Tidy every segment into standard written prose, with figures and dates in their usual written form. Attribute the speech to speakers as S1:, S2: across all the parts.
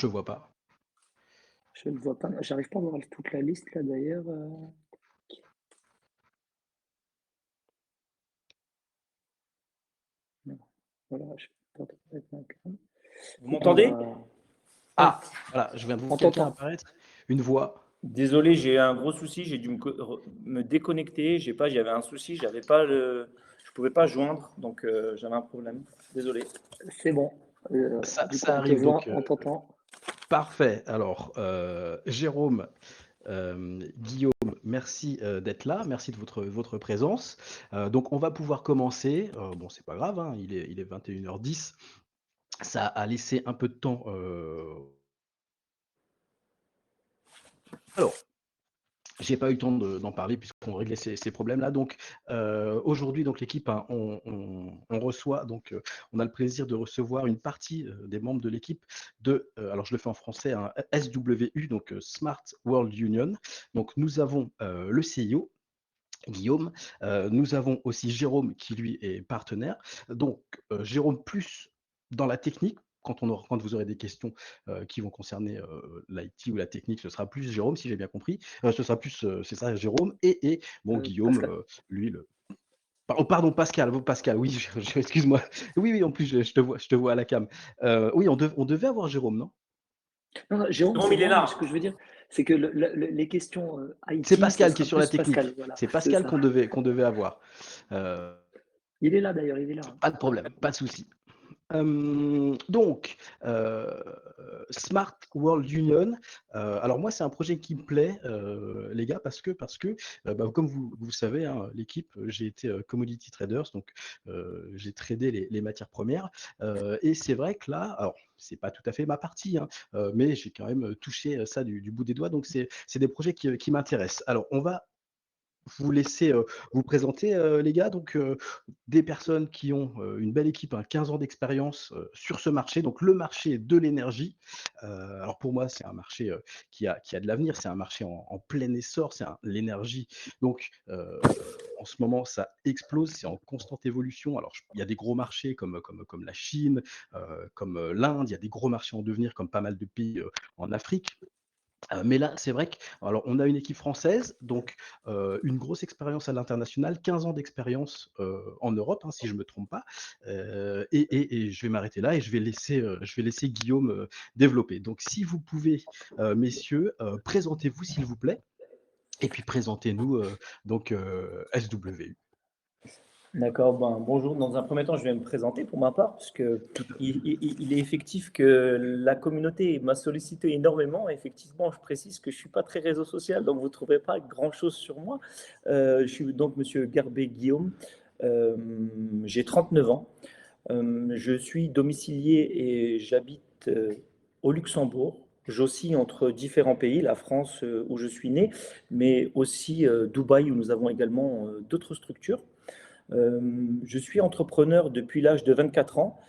S1: Je le vois pas.
S2: Je ne le vois pas. J'arrive pas à voir toute la liste là d'ailleurs. Non. Voilà, je peux pas trop mettre ma cam.
S3: Vous
S2: Écoute, on
S3: m'entendez?
S2: va. Ouais,
S1: Ah! Voilà, je viens de voir
S2: on
S1: quelqu'un
S2: t'entend.
S1: apparaître. Une voix.
S3: Désolé, j'ai eu un gros souci, j'ai dû me déconnecter. J'avais un souci, je pouvais pas joindre, donc j'avais un problème. Désolé.
S2: C'est bon. Du coup,
S1: Ça
S2: on te
S1: arrive donc,
S2: voit, on t'entend.
S1: parfait. Alors, Jérôme, Guillaume, merci d'être là, merci de votre présence. Donc, on va pouvoir commencer. Bon, c'est pas grave, hein, il est 21h10. Ça a laissé un peu de temps. Alors, j'ai pas eu le temps d'en parler puisqu'on réglait ces problèmes-là. Donc, aujourd'hui, donc l'équipe, hein, on reçoit, donc, on a le plaisir de recevoir une partie des membres de l'équipe alors je le fais en français, hein, SWU, donc Smart World Union. Donc, nous avons le CIO, Guillaume. Nous avons aussi Jérôme qui lui est partenaire. Donc Jérôme plus dans la technique. Quand vous aurez des questions qui vont concerner l'IT ou la technique, ce sera plus Jérôme, si j'ai bien compris. Ce sera plus, c'est ça, Jérôme. Et bon, Guillaume,
S2: Pascal.
S1: lui, oh, pardon, Pascal, Pascal, oui, excuse-moi. Oui, oui, en plus, je te vois à la cam. Oui, on devait avoir Jérôme, non?
S2: Non, non, Jérôme,
S3: Jérôme,
S2: c'est
S3: il est
S2: moi, mais
S3: là.
S2: ce que je veux dire, c'est que les questions
S1: C'est
S2: IT, ça
S1: Pascal qui est
S2: sera
S1: sur la
S2: plus Pascal.
S1: technique.
S2: Voilà,
S1: C'est
S2: c'est
S1: Pascal
S2: ça.
S1: qu'on devait avoir. Euh,
S2: Il est là d'ailleurs, il est là.
S1: Pas de problème, pas de souci. Donc, Smart World Union. Alors moi, c'est un projet qui me plaît, les gars, parce que bah, comme vous savez, hein, l'équipe, j'ai été commodity traders, donc j'ai tradé les matières premières. Et c'est vrai que là, alors c'est pas tout à fait ma partie, hein, mais j'ai quand même touché ça du bout des doigts. Donc c'est des projets qui m'intéressent. Alors on va vous laisser vous présenter, les gars. Donc, des personnes qui ont une belle équipe, hein, 15 ans d'expérience sur ce marché, donc le marché de l'énergie. Alors pour moi, c'est un marché qui a de l'avenir, c'est un marché en plein essor, l'énergie. Donc, en ce moment, ça explose, c'est en constante évolution. Alors, il y a des gros marchés comme la Chine, comme l'Inde, il y a des gros marchés en devenir comme pas mal de pays en Afrique. Mais là, c'est vrai qu'on a une équipe française, donc une grosse expérience à l'international, 15 ans d'expérience en Europe, hein, si je ne me trompe pas. Et je vais m'arrêter là et je vais laisser Guillaume développer. Donc, si vous pouvez, messieurs, présentez-vous, s'il vous plaît, et puis présentez-nous donc SWU.
S3: D'accord, bonjour. Dans un premier temps, je vais me présenter pour ma part, parce que
S1: Tout à
S3: il est effectif que la communauté m'a sollicité énormément. Effectivement, je précise que je ne suis pas très réseau social, donc vous ne trouverez pas grand-chose sur moi. Je suis donc Monsieur Garbet Guillaume. Euh, j'ai 39 ans. Je suis domicilié et j'habite au Luxembourg. J'oscille entre différents pays, la France où je suis né, mais aussi Dubaï où nous avons également d'autres structures. Je suis entrepreneur depuis l'âge de 24 ans.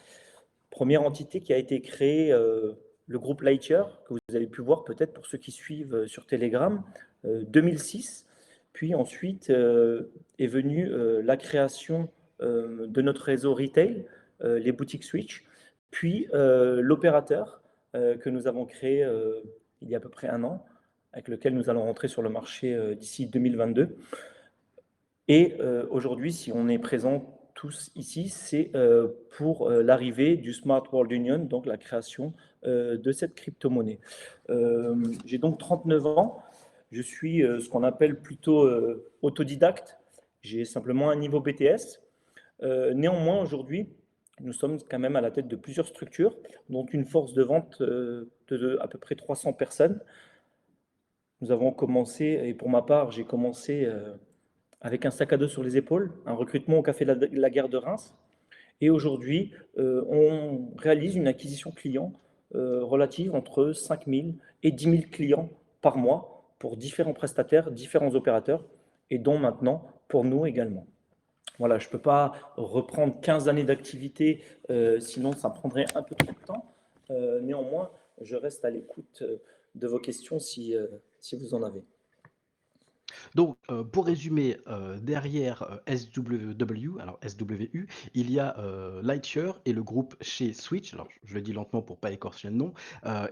S3: Première entité qui a été créée, le groupe Lightyear, que vous avez pu voir peut-être pour ceux qui suivent sur Telegram, 2006. Puis ensuite est venue la création de notre réseau retail, les boutiques Switch, puis l'opérateur que nous avons créé il y a à peu près un an, avec lequel nous allons rentrer sur le marché d'ici 2022. Et aujourd'hui, si on est présents tous ici, c'est pour l'arrivée du Smart World Union, donc la création de cette crypto-monnaie. J'ai donc 39 ans. Je suis ce qu'on appelle plutôt autodidacte. J'ai simplement un niveau BTS. Néanmoins, aujourd'hui, nous sommes quand même à la tête de plusieurs structures, dont une force de vente de à peu près 300 personnes. Nous avons commencé, et pour ma part, j'ai commencé avec un sac à dos sur les épaules, un recrutement au Café la Gare de Reims. Et aujourd'hui, on réalise une acquisition client relative entre 5 000 et 10 000 clients par mois pour différents prestataires, différents opérateurs, et dont maintenant pour nous également. Voilà, je ne peux pas reprendre 15 années d'activité, sinon ça prendrait un peu trop de temps. Néanmoins, je reste à l'écoute de vos questions si vous en avez.
S1: Donc, pour résumer, derrière SWW, alors SWU, il y a Lightyear et le groupe chez Switch. Alors, je le dis lentement pour pas écorcher le nom.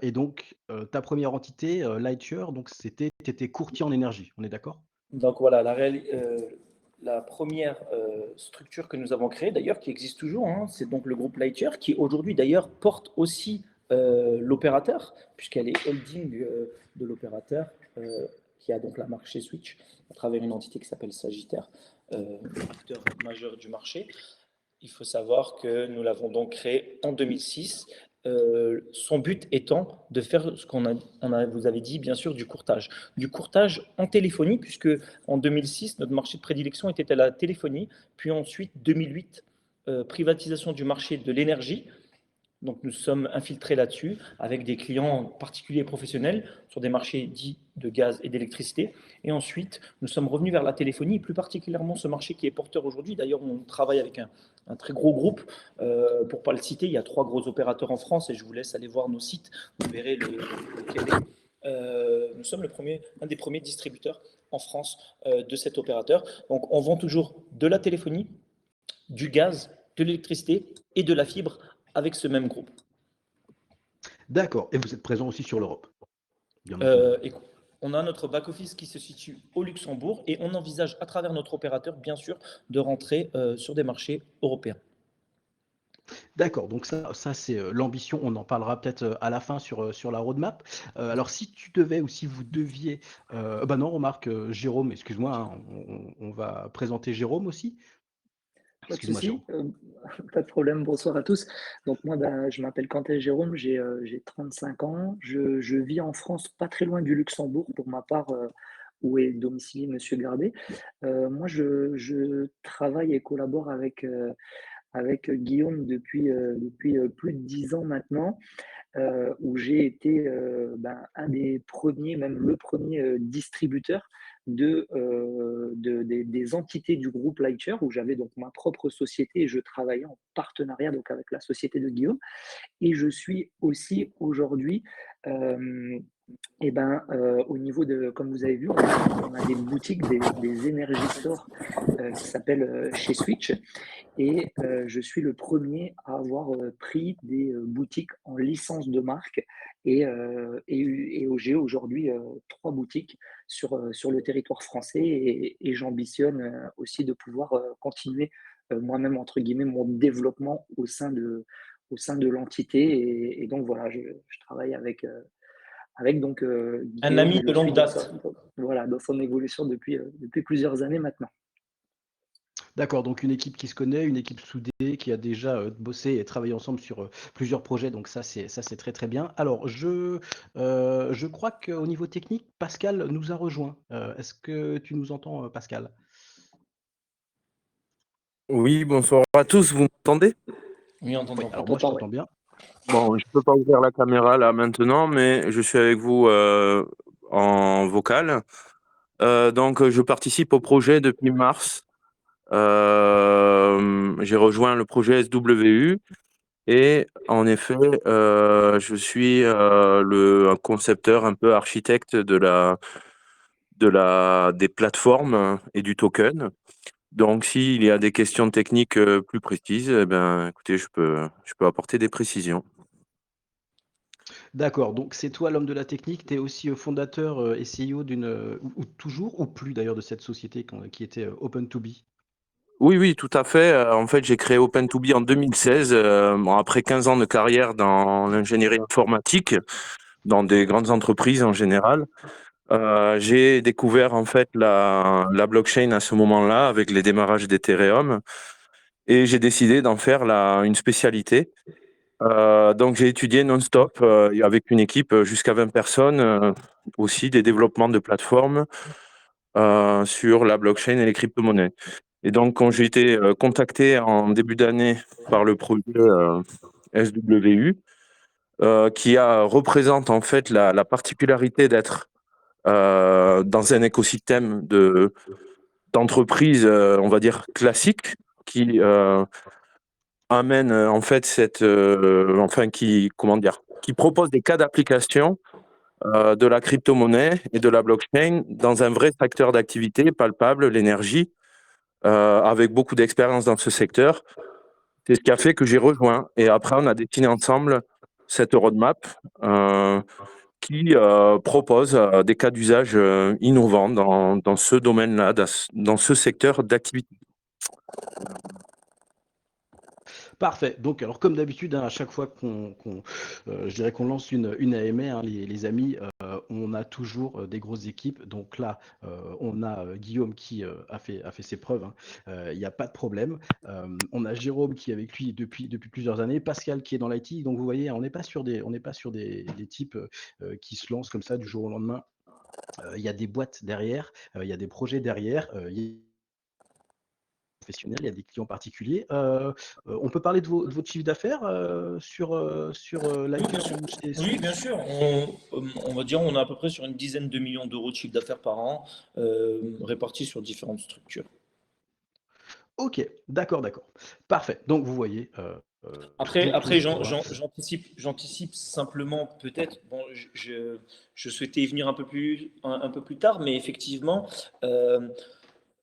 S1: Et donc, ta première entité, Lightyear, donc c'était, tu étais courtier en énergie. On est d'accord?
S3: Donc voilà, la première structure que nous avons créée, d'ailleurs, qui existe toujours, hein, c'est donc le groupe Lightyear, qui aujourd'hui d'ailleurs porte aussi l'opérateur, puisqu'elle est holding de l'opérateur, qui a donc la marque chez Switch, à travers une entité qui s'appelle Sagittaire, acteur majeur du marché. Il faut savoir que nous l'avons donc créé en 2006. Son but étant de faire ce vous avez dit, bien sûr, du courtage. Du courtage en téléphonie, puisque en 2006, notre marché de prédilection était la téléphonie, puis ensuite, 2008, privatisation du marché de l'énergie. Donc, nous sommes infiltrés là-dessus avec des clients particuliers et professionnels sur des marchés dits de gaz et d'électricité. Et ensuite, nous sommes revenus vers la téléphonie, plus particulièrement ce marché qui est porteur aujourd'hui. D'ailleurs, on travaille avec un très gros groupe. Pour ne pas le citer, il y a 3 gros opérateurs en France et je vous laisse aller voir nos sites. Vous verrez lesquels. Nous sommes un des premiers distributeurs en France de cet opérateur. Donc, on vend toujours de la téléphonie, du gaz, de l'électricité et de la fibre avec ce même groupe.
S1: D'accord. Et vous êtes présent aussi sur l'Europe, bien entendu.
S3: On a notre back-office qui se situe au Luxembourg et on envisage à travers notre opérateur, bien sûr, de rentrer sur des marchés européens.
S1: D'accord, donc ça c'est l'ambition. On en parlera peut-être à la fin sur la roadmap. Alors, si tu devais ou si vous deviez, bah non, remarque, Jérôme, excuse-moi, hein, on va présenter Jérôme aussi.
S2: Pas de
S1: Excuse-moi, Jérôme.
S2: souci, pas de problème. Bonsoir à tous. Donc moi, je m'appelle Quentin Jérôme, j'ai 35 ans. Je vis en France, pas très loin du Luxembourg, pour ma part, où est domicilié Monsieur Gardé. Moi, je travaille et collabore avec Guillaume depuis plus de 10 ans maintenant, où j'ai été un des premiers, même le premier distributeur des entités du groupe Lightyear, où j'avais donc ma propre société et je travaillais en partenariat donc avec la société de Guillaume. Et je suis aussi aujourd'hui au niveau de, comme vous avez vu, on a des boutiques, des Energy Store qui s'appellent chez Switch. Et je suis le premier à avoir pris des boutiques en licence de marque. Et j'ai aujourd'hui 3 boutiques sur le territoire français. Et j'ambitionne aussi de pouvoir continuer moi-même, entre guillemets, mon développement au sein de l'entité. Et donc voilà, je travaille avec donc
S3: Un
S2: Guillaume
S3: ami
S2: et
S3: de
S2: le suis
S3: longue date.
S2: dans son évolution depuis plusieurs années maintenant.
S1: D'accord, donc une équipe qui se connaît, une équipe soudée, qui a déjà bossé et travaillé ensemble sur plusieurs projets, donc ça c'est très très bien. Alors je crois qu'au niveau technique, Pascal nous a rejoint. Est-ce que tu nous entends, Pascal?
S4: Oui, bonsoir à tous, vous m'entendez?
S3: Oui, on
S1: Oui,
S3: t'entend
S1: alors moi je
S3: parfaitement.
S1: t'entends bien.
S4: Bon, je peux pas ouvrir la caméra là maintenant, mais je suis avec vous en vocal. Donc, je participe au projet depuis mars. J'ai rejoint le projet SWU et en effet, je suis un concepteur, un peu architecte des plateformes et du token. Donc, s'il y a des questions techniques plus précises, eh ben, écoutez, je peux apporter des précisions.
S1: D'accord, donc c'est toi l'homme de la technique, tu es aussi fondateur et CEO d'une, ou toujours, ou plus d'ailleurs, de cette société qui était Open2B.
S4: Oui, oui, tout à fait. En fait, j'ai créé Open2B en 2016, bon, après 15 ans de carrière dans l'ingénierie informatique, dans des grandes entreprises en général. J'ai découvert en fait la blockchain à ce moment-là avec les démarrages d'Ethereum et j'ai décidé d'en faire une spécialité. Donc j'ai étudié non-stop avec une équipe jusqu'à 20 personnes, aussi des développements de plateformes sur la blockchain et les crypto-monnaies. Et donc quand j'ai été contacté en début d'année par le projet SWU, représente en fait la particularité d'être dans un écosystème d'entreprises, on va dire classiques, qui amène en fait qui propose des cas d'application de la crypto-monnaie et de la blockchain dans un vrai secteur d'activité palpable, l'énergie, avec beaucoup d'expérience dans ce secteur. C'est ce qui a fait que j'ai rejoint. Et après, on a dessiné ensemble cette roadmap qui propose des cas d'usage innovants dans ce domaine-là, dans ce secteur d'activité.
S1: Parfait. Donc, alors comme d'habitude, hein, à chaque fois je dirais qu'on lance une AMA, hein, les amis, on a toujours des grosses équipes. Donc là, on a Guillaume qui a fait ses preuves. Hein. Il n'y a pas de problème. On a Jérôme qui est avec lui depuis plusieurs années. Pascal qui est dans l'IT. Donc vous voyez, on n'est pas sur des types qui se lancent comme ça du jour au lendemain. Il y a des boîtes derrière, il y a des projets derrière. Professionnels, il y a des clients particuliers. On peut parler de votre chiffre d'affaires sur
S3: Oui, bien
S1: Liker
S3: sûr.
S1: ou chez
S3: Oui,
S1: Switch?
S3: bien sûr. On va dire on est à peu près sur une dizaine de millions d'euros de chiffre d'affaires par an, répartis sur différentes structures.
S1: Ok, d'accord, d'accord. Parfait. Donc vous voyez,
S3: Après
S1: toujours, hein.
S3: j'anticipe simplement peut-être, bon, je souhaitais y venir un peu plus tard, mais effectivement, euh,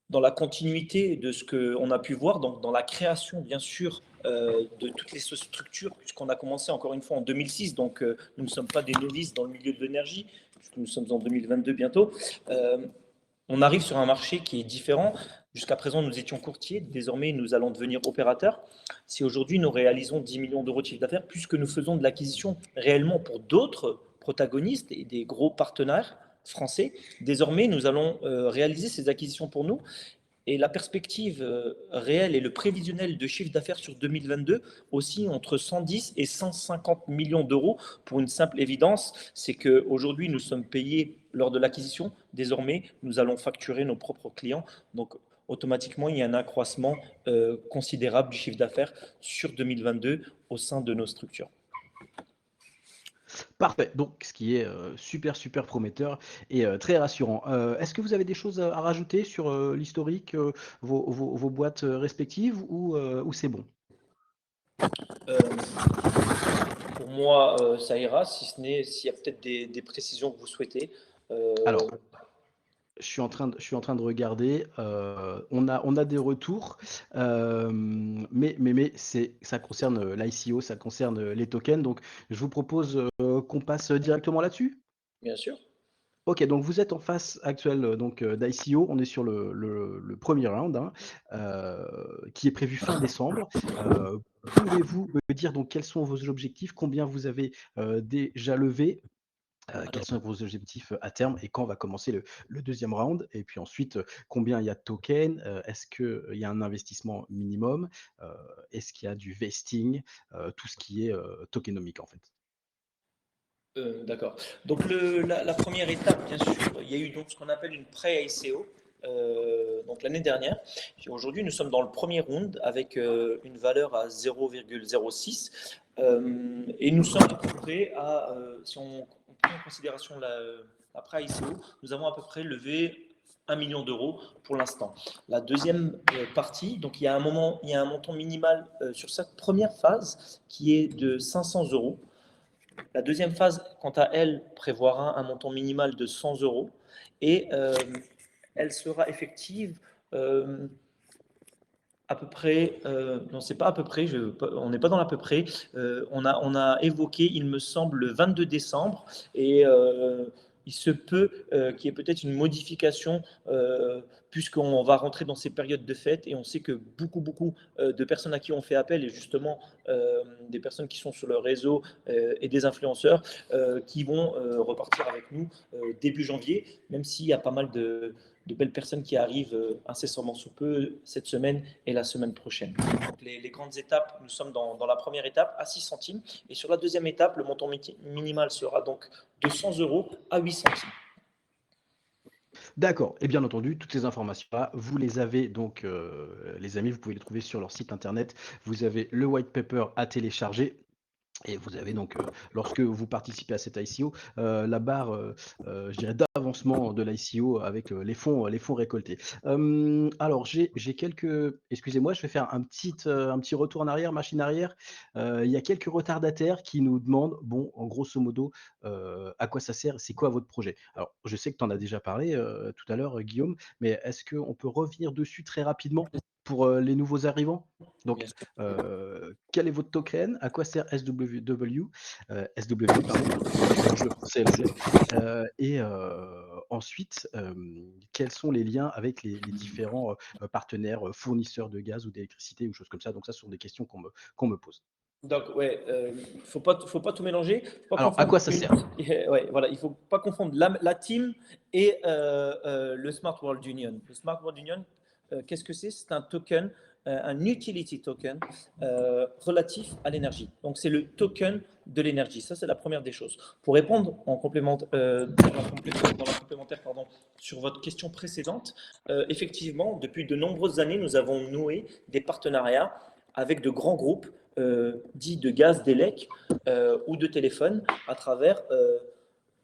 S3: dans la continuité de ce qu'on a pu voir, donc dans la création, bien sûr, de toutes les structures, puisqu'on a commencé encore une fois en 2006, donc nous ne sommes pas des novices dans le milieu de l'énergie, puisque nous sommes en 2022 bientôt. Euh, on arrive sur un marché qui est différent. Jusqu'à présent, nous étions courtiers. Désormais, nous allons devenir opérateurs. Si aujourd'hui, nous réalisons 10 millions d'euros de chiffre d'affaires, puisque nous faisons de l'acquisition réellement pour d'autres protagonistes et des gros partenaires français, désormais, nous allons réaliser ces acquisitions pour nous. Et la perspective réelle et le prévisionnel de chiffre d'affaires sur 2022 aussi entre 110 et 150 millions d'euros pour une simple évidence, c'est qu'aujourd'hui nous sommes payés lors de l'acquisition. Désormais, nous allons facturer nos propres clients. Donc automatiquement, il y a un accroissement considérable du chiffre d'affaires sur 2022 au sein de nos structures.
S1: Parfait. Donc ce qui est super, super prometteur et très rassurant. Est-ce que vous avez des choses à rajouter sur l'historique, vos boîtes respectives ou c'est bon?
S3: Euh, pour moi, ça ira, si ce n'est s'il y a peut-être des précisions que vous souhaitez.
S1: Alors, je suis en train de regarder. On a des retours, mais ça concerne l'ICO, ça concerne les tokens. Donc, je vous propose qu'on passe directement là-dessus.
S3: Bien sûr.
S1: Ok, donc vous êtes en phase actuelle d'ICO. On est sur le premier round, hein, qui est prévu fin décembre. Pouvez-vous me dire donc quels sont vos objectifs, combien vous avez déjà levé? Quels sont vos objectifs à terme et quand va commencer le deuxième round? Et puis ensuite, combien il y a de tokens? Est-ce qu'il y a un investissement minimum? Est-ce qu'il y a du vesting? Tout ce qui est tokenomique en fait.
S3: D'accord. Donc la première étape, bien sûr, il y a eu donc ce qu'on appelle une pré-ICO, donc l'année dernière. Aujourd'hui, nous sommes dans le premier round avec une valeur à 0,06 et nous sommes à peu près à, si on prend en considération la pré-ICO, nous avons à peu près levé 1 million d'euros pour l'instant. La deuxième partie, donc il y a un montant minimal sur cette première phase qui est de 500 euros. La deuxième phase, quant à elle, prévoira un montant minimal de 100 euros et elle sera effective à peu près, non, c'est pas à peu près, on n'est pas dans l'à peu près, on a évoqué, il me semble, le 22 décembre et il se peut qu'il y ait peut-être une modification puisqu'on va rentrer dans ces périodes de fête et on sait que beaucoup de personnes à qui on fait appel et justement des personnes qui sont sur le réseau et des influenceurs qui vont repartir avec nous début janvier, même s'il y a pas mal de belles personnes qui arrivent incessamment sous peu cette semaine et la semaine prochaine. Donc les grandes étapes, nous sommes dans la première étape à 6 centimes et sur la deuxième étape, le montant minimal sera donc de 100 euros à 8 centimes.
S1: D'accord. Et bien entendu, toutes ces informations-là, vous les avez donc, les amis, vous pouvez les trouver sur leur site internet. Vous avez le white paper à télécharger. Et vous avez donc, lorsque vous participez à cette ICO, la barre, je dirais, d'avancement de l'ICO avec les fonds récoltés. Alors, j'ai quelques. Excusez-moi, je vais faire un petit retour en arrière, machine arrière. Il y a quelques retardataires qui nous demandent, bon, en grosso modo, à quoi ça sert, c'est quoi votre projet? Alors, je sais que tu en as déjà parlé tout à l'heure, Guillaume, mais est-ce qu'on peut revenir dessus très rapidement pour les nouveaux arrivants? Donc,
S3: Bien sûr.
S1: quel est votre token? À quoi sert SW, pardon, je mélange le français et l'anglais. Et ensuite, quels sont les liens avec les différents partenaires, fournisseurs de gaz ou d'électricité ou choses comme ça? Donc ça, ce sont des questions qu'on me pose.
S3: Donc, ouais, faut pas tout mélanger. Faut pas
S1: Alors, à
S3: confondre
S1: quoi ça sert?
S3: ouais, voilà, il faut pas confondre la team et le Smart World Union. Le Smart World Union, qu'est-ce que c'est? C'est un token, un utility token relatif à l'énergie. Donc, c'est le token de l'énergie. Ça, c'est la première des choses. Pour répondre en dans la complémentaire, pardon, sur votre question précédente, effectivement, depuis de nombreuses années, nous avons noué des partenariats avec de grands groupes dits de gaz, d'élec ou de téléphone à travers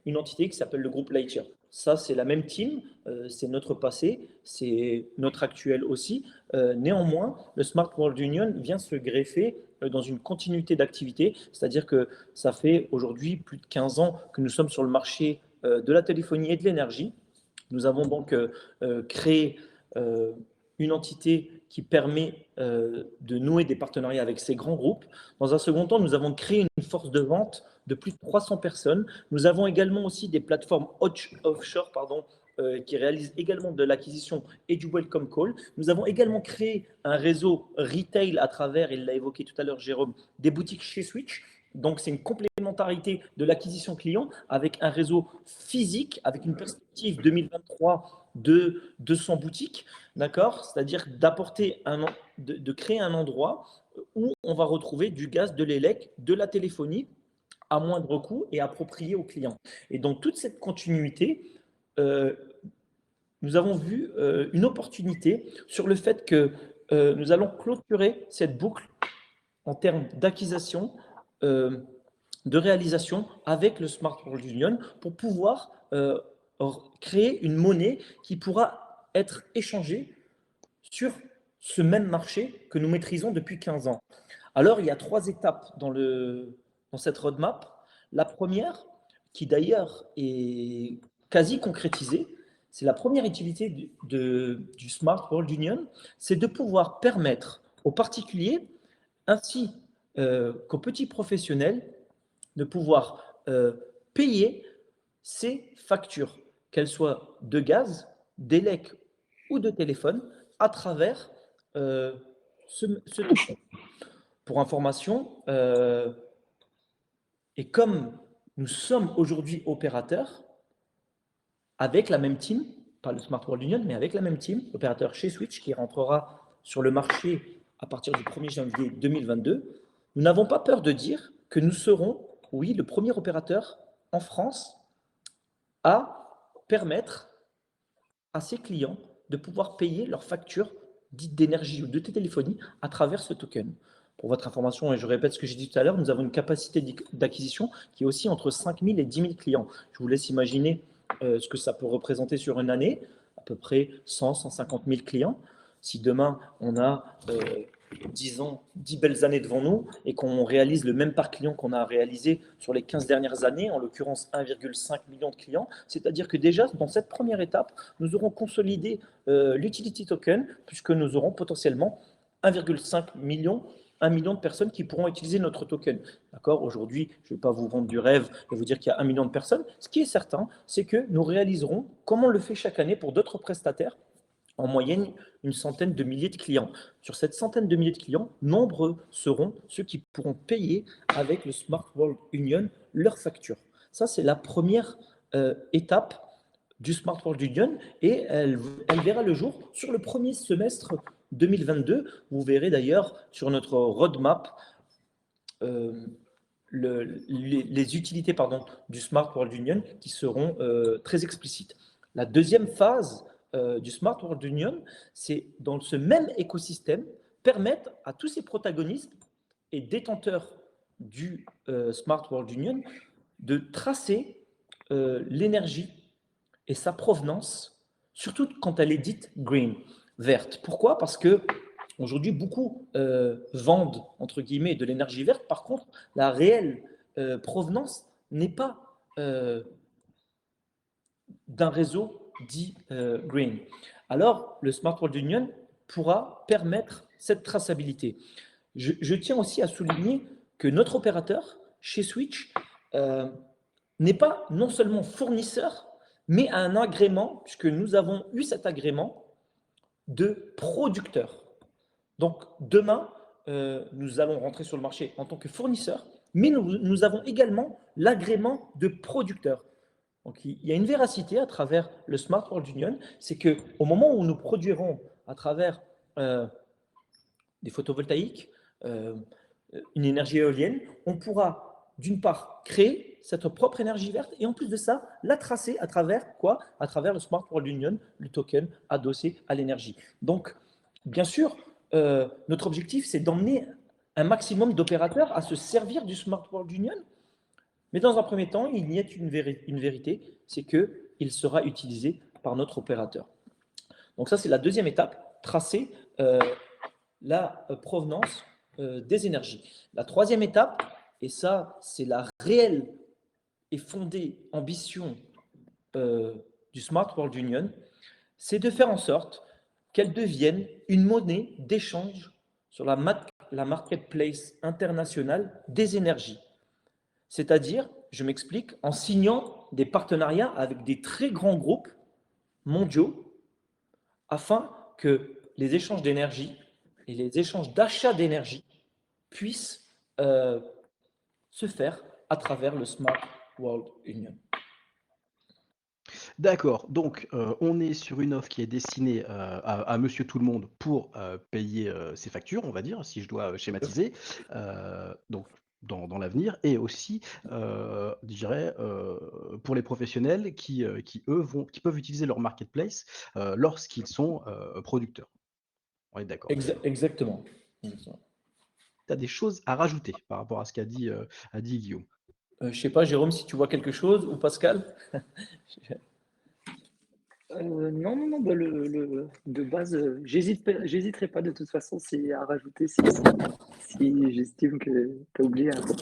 S3: une entité qui s'appelle le groupe Lightyear. Ça, c'est la même team, c'est notre passé, c'est notre actuel aussi. Néanmoins, le Smart World Union vient se greffer dans une continuité d'activité, c'est-à-dire que ça fait aujourd'hui plus de 15 ans que nous sommes sur le marché de la téléphonie et de l'énergie. Nous avons donc créé une entité qui permet de nouer des partenariats avec ces grands groupes. Dans un second temps, nous avons créé une force de vente de plus de 300 personnes. Nous avons également aussi des plateformes offshore qui réalisent également de l'acquisition et du welcome call. Nous avons également créé un réseau retail à travers, il l'a évoqué tout à l'heure Jérôme, des boutiques chez Switch. Donc, c'est une complémentarité de l'acquisition client avec un réseau physique, avec une perspective 2023 de 200 boutiques, d'accord? C'est-à-dire de créer un endroit où on va retrouver du gaz, de l'élec, de la téléphonie à moindre coût et approprié aux clients. Et donc, toute cette continuité, nous avons vu une opportunité sur le fait que nous allons clôturer cette boucle en termes d'acquisition, de réalisation avec le Smart World Union pour pouvoir créer une monnaie qui pourra être échangée sur ce même marché que nous maîtrisons depuis 15 ans. Alors, il y a 3 étapes dans cette roadmap. La première, qui d'ailleurs est quasi concrétisée, c'est la première utilité du Smart World Union, c'est de pouvoir permettre aux particuliers ainsi qu'aux petits professionnels de pouvoir payer ces factures, qu'elles soient de gaz, d'élec ou de téléphone, à travers ce token. Pour information, et comme nous sommes aujourd'hui opérateurs avec la même team, pas le Smart World Union, mais avec la même team, opérateur chez Switch qui rentrera sur le marché à partir du 1er janvier 2022, nous n'avons pas peur de dire que nous serons, oui, le premier opérateur en France à permettre à ses clients de pouvoir payer leurs factures dites d'énergie ou de téléphonie à travers ce token. Pour votre information, et je répète ce que j'ai dit tout à l'heure, nous avons une capacité d'acquisition qui est aussi entre 5 000 et 10 000 clients. Je vous laisse imaginer ce que ça peut représenter sur une année, à peu près 100, 150 000 clients. Si demain, on a 10 belles années devant nous et qu'on réalise le même parc client qu'on a réalisé sur les 15 dernières années, en l'occurrence 1,5 million de clients, c'est-à-dire que déjà, dans cette première étape, nous aurons consolidé l'utility token puisque nous aurons potentiellement 1,5 million 1 million de personnes qui pourront utiliser notre token. D'accord? Aujourd'hui, je ne vais pas vous vendre du rêve et vous dire qu'il y a 1 million de personnes. Ce qui est certain, c'est que nous réaliserons, comme on le fait chaque année pour d'autres prestataires, en moyenne une centaine de milliers de clients. Sur cette centaine de milliers de clients, nombreux seront ceux qui pourront payer avec le Smart World Union leurs factures. Ça, c'est la première étape du Smart World Union et elle verra le jour sur le premier semestre 2022. Vous verrez d'ailleurs sur notre roadmap les utilités du Smart World Union qui seront très explicites. La deuxième phase du Smart World Union, c'est dans ce même écosystème, permettre à tous ces protagonistes et détenteurs du Smart World Union de tracer l'énergie et sa provenance, surtout quand elle est dite green, verte. Pourquoi? Parce que aujourd'hui, beaucoup vendent, entre guillemets, de l'énergie verte. Par contre, la réelle provenance n'est pas euh, d'un réseau dit green. Alors, le Smart World Union pourra permettre cette traçabilité. Je tiens aussi à souligner que notre opérateur, chez Switch, n'est pas non seulement fournisseur, mais a un agrément, puisque nous avons eu cet agrément de producteur. Donc, demain, nous allons rentrer sur le marché en tant que fournisseur, mais nous avons également l'agrément de producteur. Donc, il y a une véracité à travers le Smart World Union, c'est qu'au moment où nous produirons à travers des photovoltaïques, une énergie éolienne, on pourra d'une part créer cette propre énergie verte et en plus de ça, la tracer à travers quoi? À travers le Smart World Union, le token adossé à l'énergie. Donc, bien sûr, notre objectif, c'est d'emmener un maximum d'opérateurs à se servir du Smart World Union. Mais dans un premier temps, il y a une vérité, c'est qu'il sera utilisé par notre opérateur. Donc ça, c'est la deuxième étape, tracer la provenance des énergies. La troisième étape, et ça, c'est la réelle et fondée ambition du Smart World Union, c'est de faire en sorte qu'elle devienne une monnaie d'échange sur la marketplace internationale des énergies. C'est-à-dire, je m'explique, en signant des partenariats avec des très grands groupes mondiaux afin que les échanges d'énergie et les échanges d'achat d'énergie puissent se faire à travers le Smart World Union.
S1: D'accord, donc on est sur une offre qui est destinée à monsieur tout le monde pour payer ses factures, on va dire, si je dois schématiser, donc dans l'avenir, et aussi, je dirais, pour les professionnels qui eux, qui peuvent utiliser leur marketplace lorsqu'ils sont producteurs. On est d'accord.
S3: Exactement.
S1: Tu as des choses à rajouter par rapport à ce a dit Guillaume.
S3: Je ne sais pas, Jérôme, si tu vois quelque chose, ou Pascal.
S2: Non, bah, de base, j'hésiterai pas de toute façon à rajouter si j'estime que tu as oublié un truc.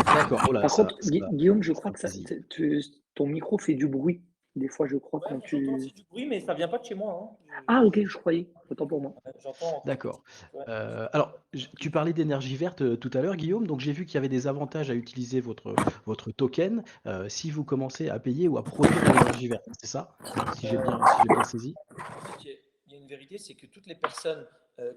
S1: D'accord. Oh là,
S2: Par contre, Guillaume, je crois que ton micro fait du bruit. Des fois, je crois, quand tu.
S3: J'entends aussi du bruit, mais ça ne vient pas de chez moi.
S2: Ah, ok, je croyais. Autant pour moi.
S3: J'entends.
S1: D'accord.
S3: Ouais.
S1: Alors, tu parlais d'énergie verte tout à l'heure, Guillaume. Donc, j'ai vu qu'il y avait des avantages à utiliser votre token si vous commencez à payer ou à produire de l'énergie verte. C'est ça? Si j'ai bien saisi.
S3: Il y a une vérité, c'est que toutes les personnes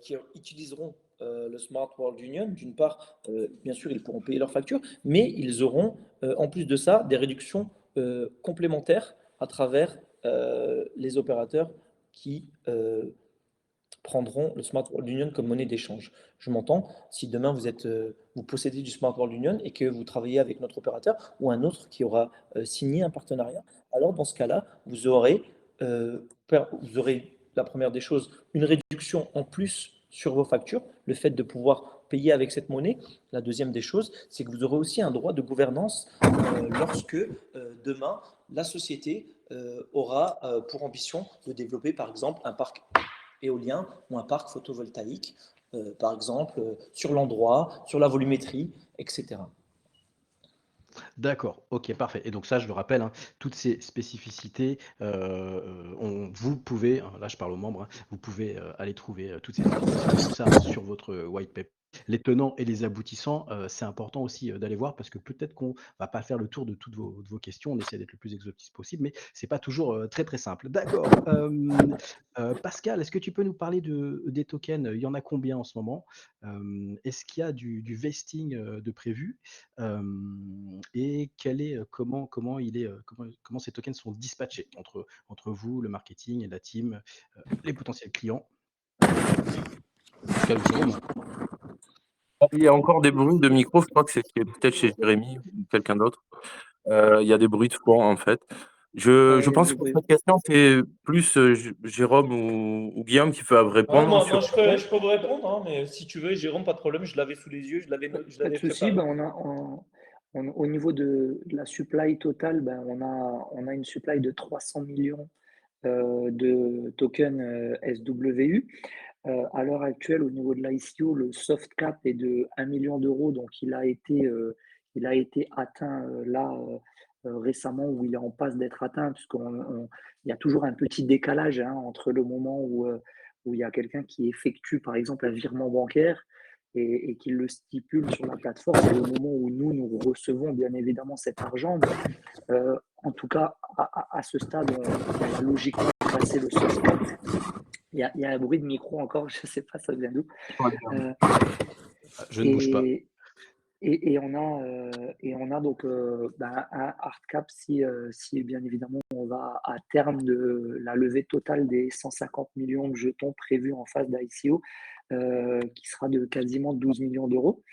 S3: qui utiliseront le Smart World Union, d'une part, bien sûr, ils pourront payer leurs factures, mais ils auront, en plus de ça, des réductions complémentaires à travers les opérateurs qui prendront le Smart World Union comme monnaie d'échange. Je m'entends, si demain vous possédez du Smart World Union et que vous travaillez avec notre opérateur ou un autre qui aura signé un partenariat, alors dans ce cas-là, vous aurez la première des choses, une réduction en plus sur vos factures, le fait de pouvoir payer avec cette monnaie. La deuxième des choses, c'est que vous aurez aussi un droit de gouvernance lorsque demain, la société aura pour ambition de développer par exemple un parc éolien ou un parc photovoltaïque, par exemple, sur l'endroit, sur la volumétrie, etc.
S1: D'accord, ok, parfait. Et donc ça, je le rappelle, hein, toutes ces spécificités, vous pouvez, là je parle aux membres, hein, vous pouvez aller trouver toutes ces informations, tout ça sur votre white paper. Les tenants et les aboutissants, c'est important aussi d'aller voir parce que peut-être qu'on va pas faire le tour de toutes vos questions. On essaie d'être le plus exhaustif possible, mais c'est pas toujours très très simple. D'accord. Pascal, est-ce que tu peux nous parler des tokens? Il y en a combien en ce moment? Est-ce qu'il y a du vesting de prévu? Et comment ces tokens sont dispatchés entre vous, le marketing et la team, les potentiels clients? Pascal ou Jérôme?
S4: Il y a encore des bruits de micro, je crois que c'est peut-être chez Jérémy ou quelqu'un d'autre. Il y a des bruits de fond, en fait. Je pense que cette question, c'est plus Jérôme ou Guillaume qui peuvent répondre.
S3: Moi, je peux vous répondre, hein, mais si tu veux, Jérôme, pas de problème, je l'avais sous les yeux, je l'avais
S2: Pas de souci,
S3: préparé.
S2: au niveau de la supply totale, on a une supply de 300 millions de tokens SWU. À l'heure actuelle, au niveau de l'ICO, le soft cap est de 1 million d'euros, donc il a été il a été atteint récemment, où il est en passe d'être atteint, il y a toujours un petit décalage, hein, entre le moment où il y a quelqu'un qui effectue par exemple un virement bancaire et qui le stipule sur la plateforme, et le moment où nous recevons bien évidemment cet argent. En tout cas, à ce stade, on va logiquement passer le suspect. Il y a un bruit de micro encore, je ne sais pas ça vient d'où. Euh,
S1: Je ne bouge pas.
S2: et on a donc un hard cap si bien évidemment on va à terme de la levée totale des 150 millions de jetons prévus en phase d'ICO, qui sera de quasiment 12 millions d'euros.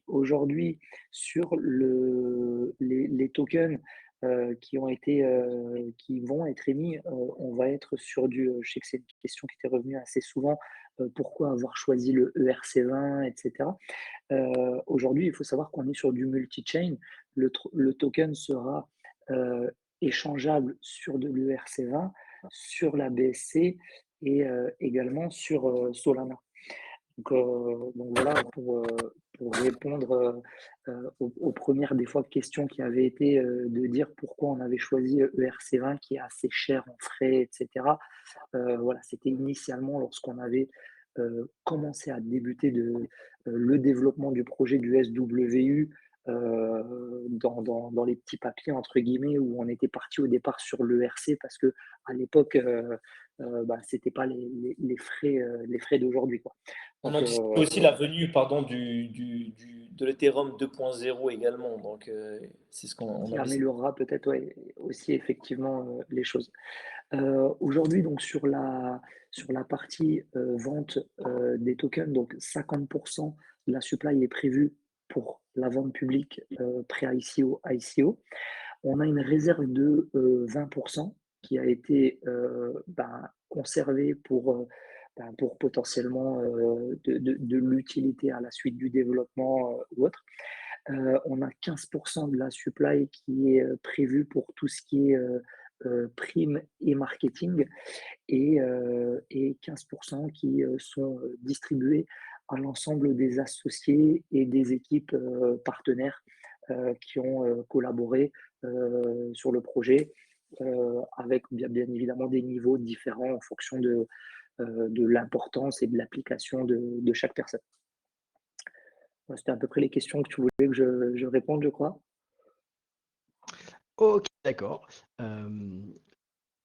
S2: Aujourd'hui, sur les tokens qui vont être émis, on va être sur je sais que c'est une question qui était revenue assez souvent, pourquoi avoir choisi le ERC20, etc. Aujourd'hui, il faut savoir qu'on est sur du multi-chain. Le token sera échangeable sur de l'ERC20, sur la BSC et également sur Solana. Donc voilà, pour répondre aux premières des fois questions qui avaient été de dire pourquoi on avait choisi ERC20 qui est assez cher en frais, etc. Voilà, c'était initialement lorsqu'on avait commencé à débuter le développement du projet du SWU, dans les petits papiers entre guillemets, où on était parti au départ sur l'ERC parce que à l'époque c'était pas les frais d'aujourd'hui, quoi.
S3: On
S2: Donc,
S3: anticipait aussi la venue, pardon, de l'Ethereum 2.0 également. Donc, c'est ce qu'on
S2: qui
S3: avait.
S2: améliorera peut-être aussi effectivement les choses. Aujourd'hui, donc sur la partie vente des tokens, donc 50% de la supply est prévue pour la vente publique pré-ICO, ICO. On a une réserve de 20% qui a été conservée pour potentiellement de l'utilité à la suite du développement ou autre. On a 15% de la supply qui est prévue pour tout ce qui est prime et marketing, et 15% qui sont distribués à l'ensemble des associés et des équipes partenaires qui ont collaboré sur le projet, avec bien évidemment des niveaux différents en fonction de l'importance et de l'application de chaque personne. C'était à peu près les questions que tu voulais que je réponde, je crois.
S1: Ok, d'accord.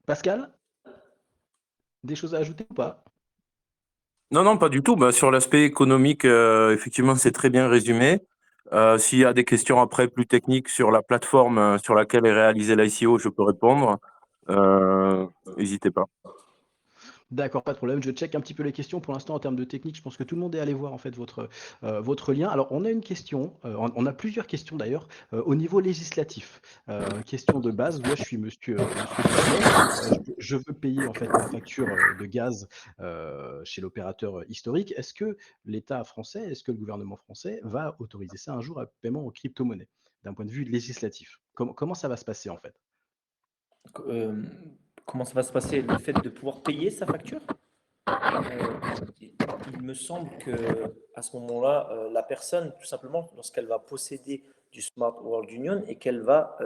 S1: Pascal, des choses à ajouter ou pas?
S4: Non, non, pas du tout. Bah, sur l'aspect économique, effectivement, c'est très bien résumé. S'il y a des questions après plus techniques sur la plateforme sur laquelle est réalisé l'ICO, je peux répondre. N'hésitez pas.
S1: D'accord, pas de problème. Je check un petit peu les questions. Pour l'instant, en termes de technique, je pense que tout le monde est allé voir en fait votre lien. Alors, on a une question, on a plusieurs questions d'ailleurs, au niveau législatif. Question de base, moi je suis monsieur Duhamel. Je veux payer en fait ma facture de gaz chez l'opérateur historique. Est-ce que l'État français, est-ce que le gouvernement français va autoriser ça un jour à paiement en crypto-monnaie, d'un point de vue législatif? Comment ça va se passer en fait?
S3: Euh, Comment ça va se passer, le fait de pouvoir payer sa facture? Il me semble que à ce moment-là, la personne, tout simplement, lorsqu'elle va posséder du Smart World Union et qu'elle va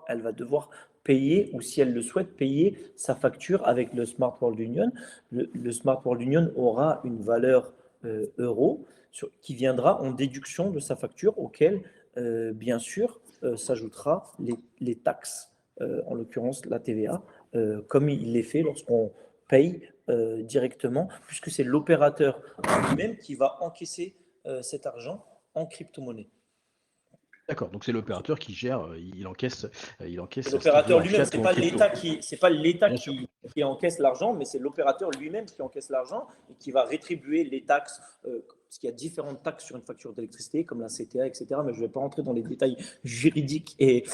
S3: elle va devoir payer, ou si elle le souhaite, payer sa facture avec le Smart World Union. Le Smart World Union aura une valeur euro qui viendra en déduction de sa facture, auquel, bien sûr, s'ajoutera les taxes, en l'occurrence la TVA, comme il est fait lorsqu'on paye directement, puisque c'est l'opérateur lui-même qui va encaisser cet argent en crypto-monnaie.
S1: D'accord, donc c'est l'opérateur qui gère, il encaisse
S3: C'est
S1: ce qu'il veut
S3: l'opérateur
S1: en
S3: lui-même,
S1: fiat ou en crypto.
S3: c'est pas l'État
S1: Bien sûr.
S3: qui encaisse l'argent, mais c'est l'opérateur lui-même qui encaisse l'argent et qui va rétribuer les taxes, parce qu'il y a différentes taxes sur une facture d'électricité, comme la CTA, etc. Mais je ne vais pas rentrer dans les détails juridiques et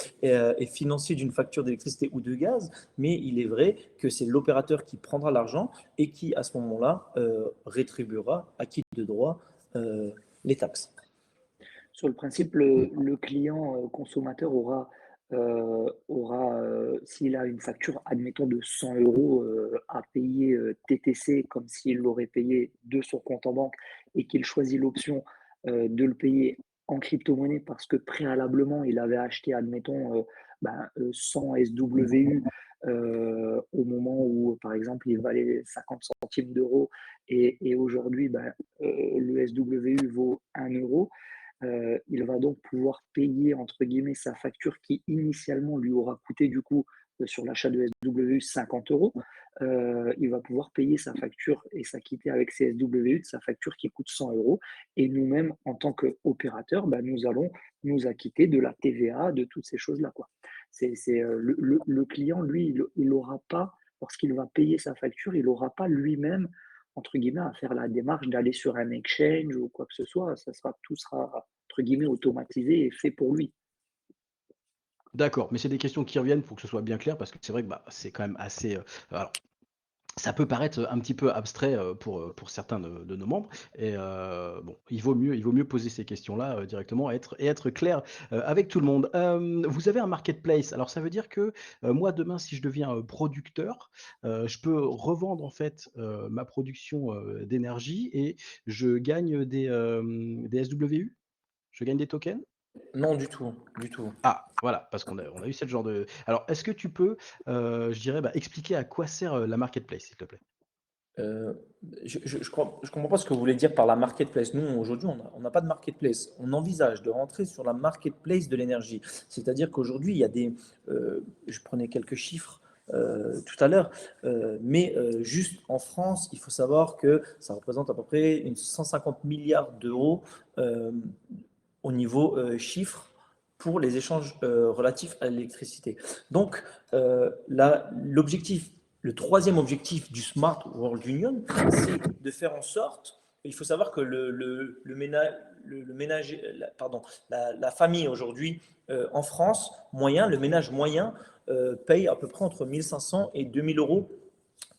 S3: financiers d'une facture d'électricité ou de gaz, mais il est vrai que c'est l'opérateur qui prendra l'argent et qui, à ce moment-là, rétribuera à qui de droit les taxes.
S2: Sur le principe, le client consommateur s'il a une facture, admettons, de 100 euros à payer TTC, comme s'il l'aurait payé de son compte en banque, et qu'il choisit l'option de le payer en crypto-monnaie parce que préalablement, il avait acheté, admettons, 100 SWU au moment où, par exemple, il valait 50 centimes d'euros et aujourd'hui, le SWU vaut 1 euro. Il va donc pouvoir payer, entre guillemets, sa facture qui initialement lui aura coûté du coup sur l'achat de SWU 50 euros. Il va pouvoir payer sa facture et s'acquitter avec ses SWU de sa facture qui coûte 100 euros. Et nous-mêmes, en tant qu'opérateurs, nous allons nous acquitter de la TVA, de toutes ces choses-là, quoi. Le client, lui, il n'aura pas, lorsqu'il va payer sa facture, il n'aura pas lui-même, entre guillemets, à faire la démarche d'aller sur un exchange ou quoi que ce soit. Tout sera, entre guillemets, automatisé et fait pour lui.
S1: D'accord, mais c'est des questions qui reviennent pour que ce soit bien clair parce que c'est vrai que, c'est quand même assez, alors ça peut paraître un petit peu abstrait, pour certains de nos membres et bon, il vaut mieux poser ces questions-là, directement et être clair, avec tout le monde. Vous avez un marketplace, alors ça veut dire que, moi demain si je deviens, producteur, je peux revendre en fait, ma production, d'énergie et je gagne des SWU? Je gagne des tokens?
S3: Non, du tout, du tout.
S1: Ah, voilà, parce qu'on a eu ce genre de alors est-ce que tu peux, je dirais, expliquer à quoi sert, la marketplace, s'il te plaît?
S3: Euh, je comprends pas ce que vous voulez dire par la marketplace. Nous, aujourd'hui, on n'a pas de marketplace. On envisage de rentrer sur la marketplace de l'énergie. C'est-à-dire qu'aujourd'hui, il y a je prenais quelques chiffres tout à l'heure, mais juste en France, il faut savoir que ça représente à peu près 150 milliards d'euros euh, au niveau chiffre pour les échanges relatifs à l'électricité. Donc, l'objectif, le troisième objectif du Smart World Union, c'est de faire en sorte, il faut savoir que la famille aujourd'hui en France, le ménage moyen paye à peu près entre 1500 et 2000 euros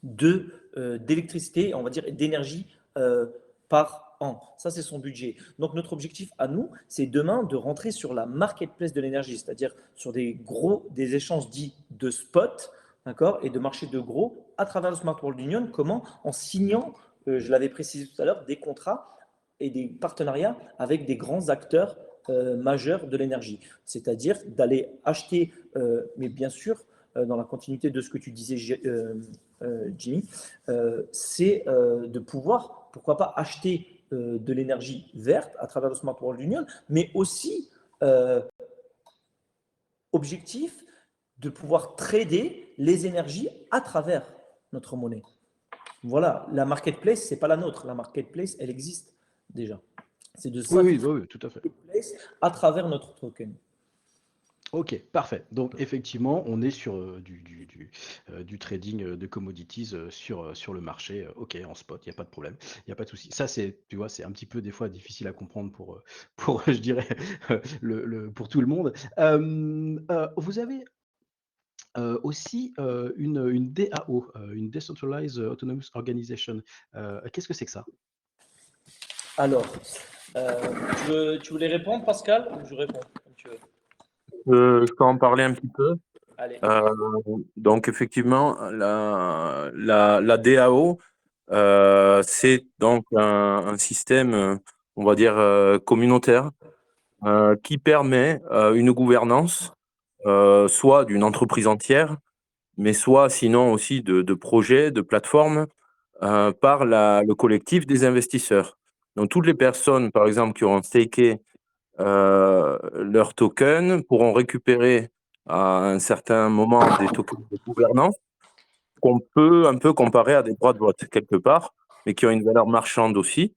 S3: d'électricité, on va dire, d'énergie par an. Ça, c'est son budget. Donc, notre objectif à nous, c'est demain de rentrer sur la marketplace de l'énergie, c'est-à-dire sur des échanges dits de spot, d'accord, et de marché de gros à travers le Smart World Union. Comment? En signant, je l'avais précisé tout à l'heure, des contrats et des partenariats avec des grands acteurs majeurs de l'énergie. C'est-à-dire d'aller acheter, mais bien sûr, dans la continuité de ce que tu disais, Jimmy, c'est de pouvoir, pourquoi pas, acheter de l'énergie verte à travers le Smart World Union, mais aussi euh, objectif de pouvoir trader les énergies à travers notre monnaie. Voilà, la marketplace, c'est pas la nôtre. La marketplace, elle existe déjà. C'est de
S1: Oui, oui,
S3: s'infiltrer
S1: oui, oui, tout à fait.
S3: à travers notre token.
S1: OK, parfait. Donc effectivement, on est sur, du trading, de commodities, sur le marché, OK, en spot, il y a pas de problème, il y a pas de souci. Ça, tu vois, c'est un petit peu des fois difficile à comprendre pour, pour je dirais, pour tout le monde. Vous avez, aussi, une DAO, une Decentralized Autonomous Organization. Qu'est-ce que c'est que ça?
S3: Alors, tu voulais répondre, Pascal, ou je réponds comme tu veux.
S4: Je peux en parler un petit peu.
S3: Allez.
S4: Euh, donc effectivement, la DAO, c'est donc un système, on va dire, communautaire, qui permet une gouvernance, soit d'une entreprise entière, mais soit sinon aussi de projets, de plateformes, par le collectif des investisseurs. Donc toutes les personnes, par exemple, qui auront staké leurs tokens pourront récupérer à un certain moment des tokens de gouvernance qu'on peut un peu comparer à des droits de vote quelque part, mais qui ont une valeur marchande aussi.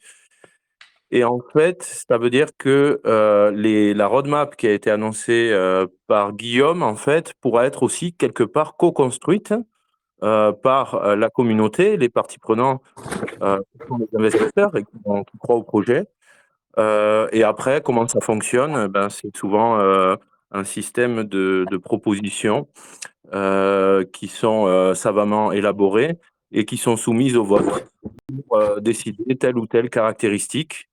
S4: Et en fait, ça veut dire que la roadmap qui a été annoncée par Guillaume, en fait, pourra être aussi quelque part co-construite par la communauté, les parties prenantes, qui sont les investisseurs et qui croient au projet. Et après, comment ça fonctionne? Ben, c'est souvent un système de propositions qui sont savamment élaborées et qui sont soumises au vote pour décider telle ou telle caractéristique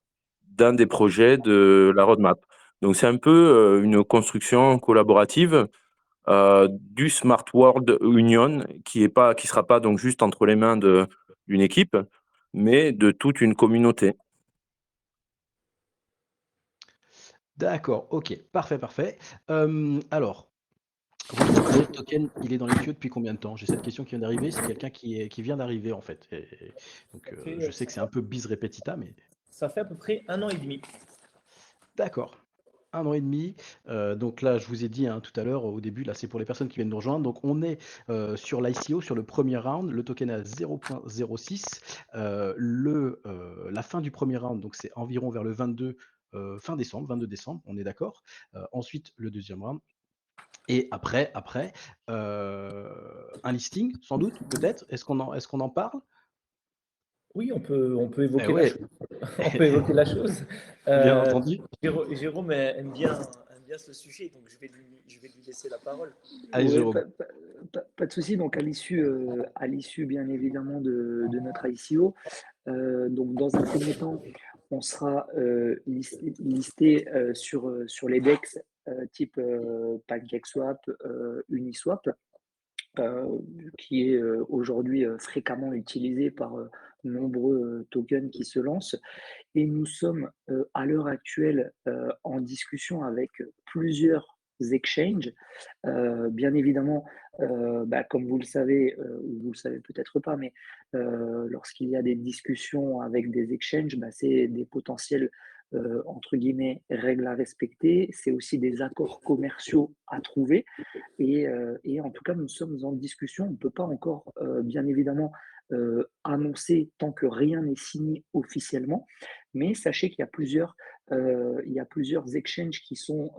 S4: d'un des projets de la roadmap. Donc, c'est un peu une construction collaborative du Smart World Union qui sera pas donc juste entre les mains d'une équipe, mais de toute une communauté.
S1: D'accord, ok, parfait, parfait. Alors, votre token, il est dans les tuyaux depuis combien de temps? J'ai cette question qui vient d'arriver, c'est quelqu'un qui vient d'arriver en fait. Donc,
S3: Ça fait,
S1: je sais que c'est un peu bis repetita, mais
S3: ça fait à peu près 1 an et demi.
S1: d'accord. 1 an et demi. Donc là, je vous ai dit hein, tout à l'heure, au début, là, c'est pour les personnes qui viennent nous rejoindre. Donc, on est sur l'ICO, sur le premier round. Le token est à 0,06. La fin du premier round, donc c'est environ vers le 22, fin décembre, 22 décembre, on est d'accord. Ensuite, le deuxième round. Et après un listing, sans doute, peut-être. Est-ce qu'on en parle?
S3: Oui, on peut
S1: Eh
S3: évoquer la
S1: ouais,
S3: chose. On peut évoquer la chose.
S1: bien
S3: Euh,
S1: entendu.
S3: Jérôme aime bien ce sujet, donc je vais lui laisser la parole.
S1: Allez,
S2: Ouais,
S1: Jérôme.
S2: pas de souci. Donc, à l'issue, bien évidemment, de notre ICO, donc dans un premier temps, on sera listé sur les DEX type PancakeSwap, Uniswap, euh, qui est aujourd'hui fréquemment utilisé par nombreux tokens qui se lancent. Et nous sommes à l'heure actuelle en discussion avec plusieurs exchanges. Bien évidemment, comme vous le savez, ou vous le savez peut-être pas, mais lorsqu'il y a des discussions avec des exchanges, c'est des potentiels entre guillemets règles à respecter. C'est aussi des accords commerciaux à trouver. Et en tout cas, nous sommes en discussion. On ne peut pas encore, bien évidemment, annoncer tant que rien n'est signé officiellement. Mais sachez qu'il y a plusieurs exchanges qui sont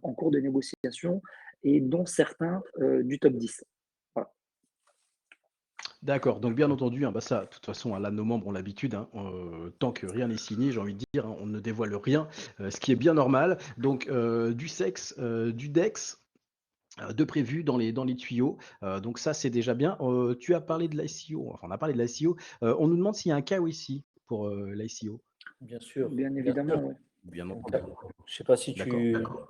S2: en cours de négociation et dont certains du top 10. Voilà.
S1: D'accord, donc bien entendu, hein, ça, de toute façon, hein, là, nos membres ont l'habitude, hein, tant que rien n'est signé, j'ai envie de dire, hein, on ne dévoile rien, ce qui est bien normal. Donc, du sexe, du DEX, de prévu dans les tuyaux. Donc ça, c'est déjà bien. Tu as parlé de l'ICO, enfin, on a parlé de l'ICO. On nous demande s'il y a un KYC pour l'ICO.
S3: Bien sûr,
S2: Bien
S3: bien sûr.
S2: évidemment, oui.
S1: Bien
S3: Donc,
S1: entendu.
S3: je ne sais pas si
S1: D'accord.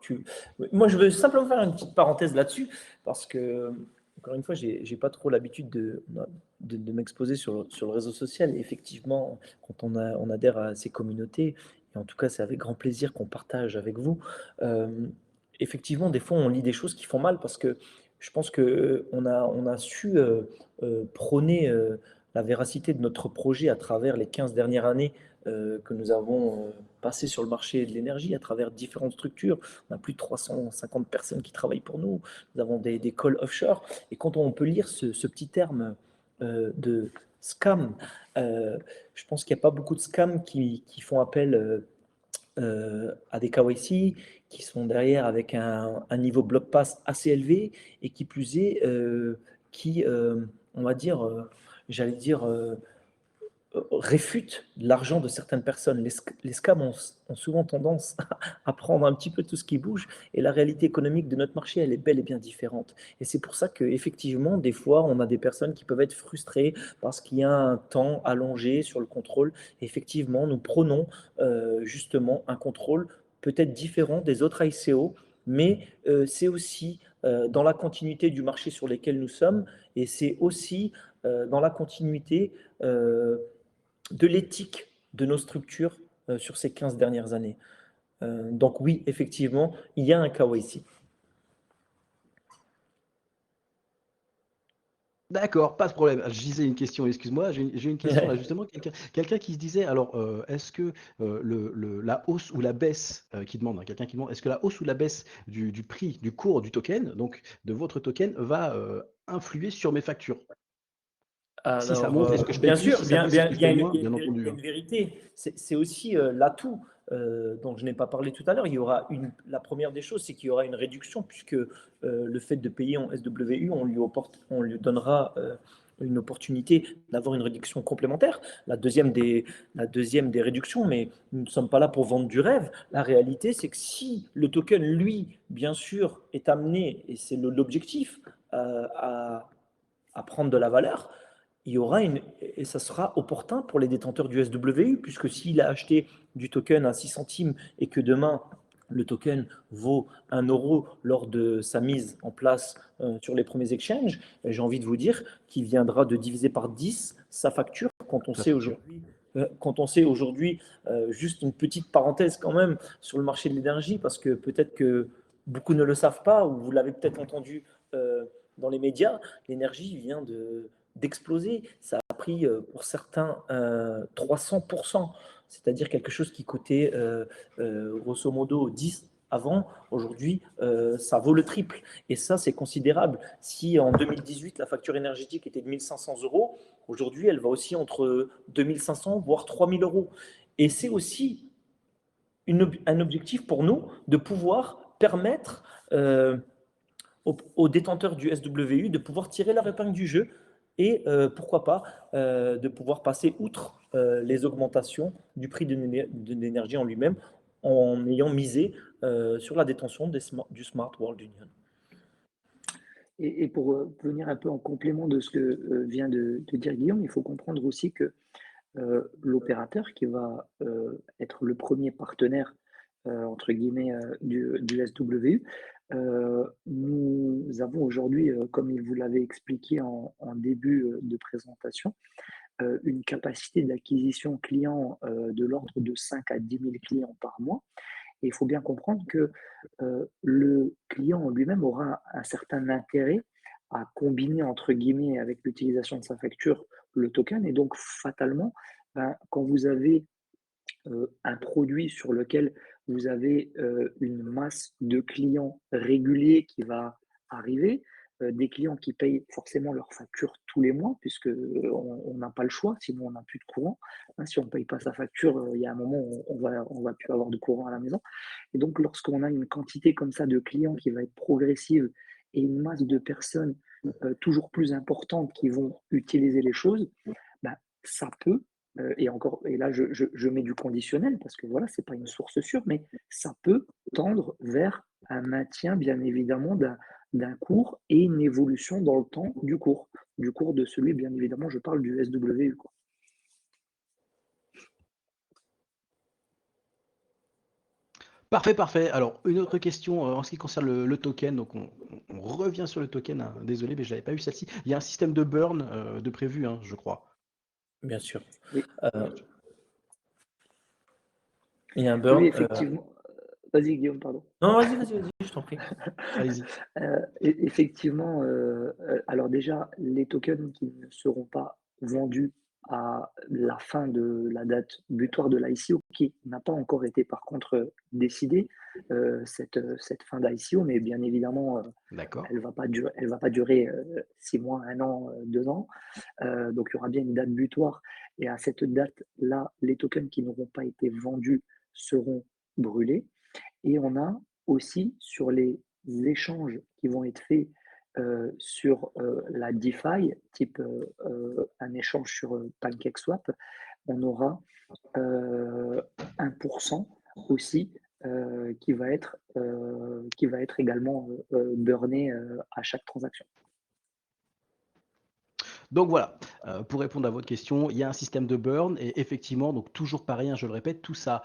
S3: Moi, je veux simplement faire une petite parenthèse là-dessus, parce que, encore une fois, je n'ai pas trop l'habitude de m'exposer sur le réseau social. Et effectivement, quand on adhère à ces communautés, et en tout cas, c'est avec grand plaisir qu'on partage avec vous, euh, effectivement, des fois, on lit des choses qui font mal, parce que je pense qu'on a su prôner la véracité de notre projet à travers les 15 dernières années que nous avons passé sur le marché de l'énergie à travers différentes structures. On a plus de 350 personnes qui travaillent pour nous. Nous avons des calls offshore. Et quand on peut lire ce petit terme de scam, je pense qu'il n'y a pas beaucoup de scams qui font appel à des KYC, qui sont derrière avec un niveau block pass assez élevé et qui plus est, on va dire, j'allais dire, réfute l'argent de certaines personnes. Les scams ont souvent tendance à prendre un petit peu tout ce qui bouge et la réalité économique de notre marché, elle est bel et bien différente. Et c'est pour ça qu'effectivement, des fois, on a des personnes qui peuvent être frustrées parce qu'il y a un temps allongé sur le contrôle. Et effectivement, nous prenons justement un contrôle peut-être différent des autres ICO, mais c'est aussi dans la continuité du marché sur lequel nous sommes et c'est aussi dans la continuité de l'éthique de nos structures sur ces 15 dernières années. Donc oui, effectivement, il y a un KYC.
S1: D'accord, pas de problème. Je disais une question, excuse-moi, j'ai une question là justement, quelqu'un qui se disait, alors est-ce que la hausse ou la baisse, qui demande, hein, quelqu'un qui demande, est-ce que la hausse ou la baisse du prix, du cours du token, donc de votre token, va influer sur mes factures? Si ça
S3: Alors,
S1: monte, est-ce que je paye
S3: bien
S1: plus?
S3: sûr,
S1: Si ça
S3: bien,
S1: baisse, est-ce
S3: bien,
S1: que
S3: il
S1: je
S3: y a
S1: paye
S3: une,
S1: moins?
S3: il y a
S1: Bien
S3: une- il y
S1: entendu,
S3: a
S1: hein.
S3: une vérité. C'est aussi l'atout dont je n'ai pas parlé tout à l'heure. La première des choses, c'est qu'il y aura une réduction puisque le fait de payer en SWU, on lui donnera une opportunité d'avoir une réduction complémentaire. La deuxième des réductions, mais nous ne sommes pas là pour vendre du rêve. La réalité, c'est que si le token, lui, bien sûr, est amené, et c'est l'objectif, à prendre de la valeur, il y aura et ça sera opportun pour les détenteurs du SWU, puisque s'il a acheté du token à 6 centimes et que demain, le token vaut 1 € lors de sa mise en place sur les premiers exchanges, j'ai envie de vous dire qu'il viendra de diviser par 10 sa facture quand on
S1: Ça
S3: sait
S1: facture.
S3: aujourd'hui quand on sait aujourd'hui, juste une petite parenthèse quand même sur le marché de l'énergie, parce que peut-être que beaucoup ne le savent pas, ou vous l'avez peut-être entendu dans les médias, l'énergie vient d'exploser. Ça a pris pour certains 300%, c'est-à-dire quelque chose qui coûtait grosso modo 10 avant, aujourd'hui, ça vaut le triple. Et ça, c'est considérable. Si en 2018, la facture énergétique était de 1 500 euros, aujourd'hui, elle va aussi entre 2 500 voire 3 000 euros. Et c'est aussi un objectif pour nous de pouvoir permettre aux détenteurs du SWU de pouvoir tirer leur épingle du jeu et pourquoi pas de pouvoir passer outre les augmentations du prix de l'énergie en lui-même en ayant misé sur la détention du Smart World Union.
S2: Et pour venir un peu en complément de ce que vient de dire Guillaume, il faut comprendre aussi que l'opérateur qui va être le premier partenaire, entre guillemets, du SWU, nous avons aujourd'hui, comme il vous l'avait expliqué en début de présentation, une capacité d'acquisition client de l'ordre de 5 à 10 000 clients par mois. Et il faut bien comprendre que le client lui-même aura un certain intérêt à combiner, entre guillemets, avec l'utilisation de sa facture, le token. Et donc, fatalement, ben, quand vous avez un produit sur lequel vous avez une masse de clients réguliers qui va arriver, des clients qui payent forcément leurs factures tous les mois, puisque on n'a pas le choix, sinon on n'a plus de courant. Hein, si on ne paye pas sa facture, il y a un moment où on va plus avoir de courant à la maison. Et donc, lorsqu'on a une quantité comme ça de clients qui va être progressive et une masse de personnes toujours plus importantes qui vont utiliser les choses, ben, ça peut et encore, et là je mets du conditionnel parce que voilà, c'est pas une source sûre, mais ça peut tendre vers un maintien, bien évidemment, d'un cours et une évolution dans le temps du cours de celui, bien évidemment, je parle du SWU, quoi.
S1: Parfait, parfait. Alors, une autre question en ce qui concerne le token. Donc, on revient sur le token, hein. Désolé, mais je n'avais pas eu celle-ci. Il y a un système de burn de prévu, hein, je crois.
S3: Bien sûr.
S2: Oui,
S3: Il y a un burn.
S2: oui, effectivement. Vas-y, Guillaume, pardon.
S3: Non, vas-y, je t'en prie.
S1: Allez-y.
S2: Effectivement, alors déjà, les tokens qui ne seront pas vendus à la fin de la date butoir de l'ICO, qui n'a pas encore été par contre décidée, cette fin d'ICO, mais bien évidemment,
S1: D'accord.
S2: elle va pas durer 6 mois, 1 an, 2 ans. Donc il y aura bien une date butoir. Et à cette date-là, les tokens qui n'auront pas été vendus seront brûlés. Et on a aussi sur les échanges qui vont être faits sur la DeFi, type un échange sur PancakeSwap, on aura 1% aussi qui va être également burné à chaque transaction.
S1: Donc voilà, pour répondre à votre question, il y a un système de burn et effectivement, donc toujours pareil, hein, je le répète, tout ça,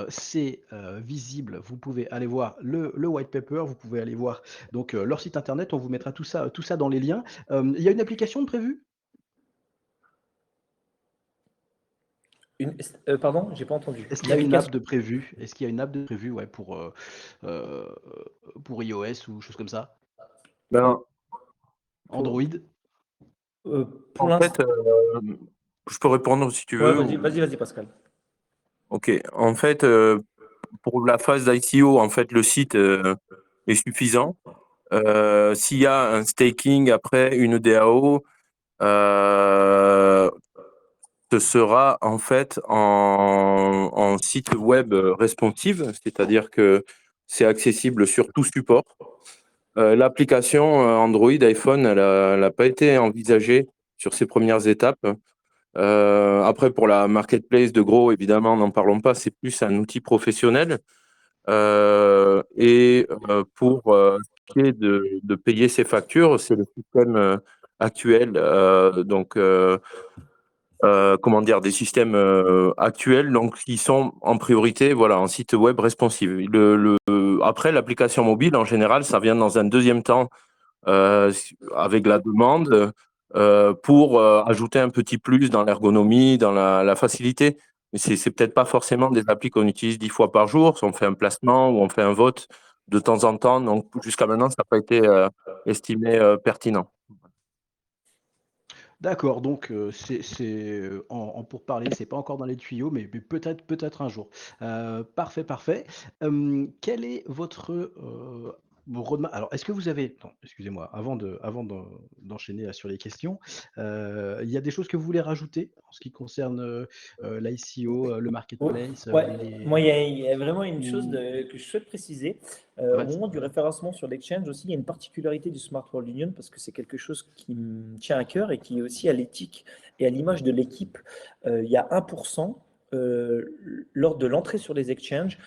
S1: c'est visible. Vous pouvez aller voir le white paper, vous pouvez aller voir donc leur site internet, on vous mettra tout ça dans les liens. Il y a une application de prévue?
S3: Pardon, j'ai pas entendu.
S1: Est-ce qu'il y a une app de prévue? Est-ce qu'il y a une app de prévue, ouais, pour iOS ou choses comme ça?
S4: Ben,
S1: Android?
S3: Pour
S4: en fait,
S3: l'instant.
S4: je peux répondre si tu
S3: Ouais,
S4: veux.
S3: vas-y, Pascal.
S4: Ok. En fait, pour la phase d'ICO, en fait, le site est suffisant. S'il y a un staking après une DAO, ce sera en fait en site web responsive, c'est-à-dire que c'est accessible sur tout support. L'application Android, iPhone, elle n'a pas été envisagée sur ces premières étapes. Après, pour la marketplace de gros, évidemment, n'en parlons pas, c'est plus un outil professionnel. Pour ce qui est de payer ses factures, c'est le système actuel. Comment dire, des systèmes actuels, donc qui sont en priorité, voilà, en site web responsive. Après, l'application mobile, en général, ça vient dans un deuxième temps avec la demande. pour ajouter un petit plus dans l'ergonomie, dans la facilité. Mais c'est peut-être pas forcément des applis qu'on utilise 10 fois par jour. Si on fait un placement ou on fait un vote de temps en temps. Donc, jusqu'à maintenant, ça n'a pas été estimé pertinent.
S1: D'accord, donc en pourparlers, c'est pas encore dans les tuyaux, mais peut-être un jour. Parfait, parfait. Quel est votre roadmap? Alors, est-ce que vous avez, non, excusez-moi, d'enchaîner là sur les questions, il y a des choses que vous voulez rajouter en ce qui concerne l'ICO, le
S3: Oh,
S1: marketplace,
S3: ouais, moi,
S1: les...
S3: il y a vraiment une chose
S1: ou-
S3: que je souhaite préciser. Au
S1: Vas-y.
S3: moment du référencement sur l'exchange aussi, il y a une particularité du Smart World Union parce que c'est quelque chose qui me tient à cœur et qui est aussi à l'éthique et à l'image de l'équipe. Il y a 1% lors de l'entrée sur les exchanges.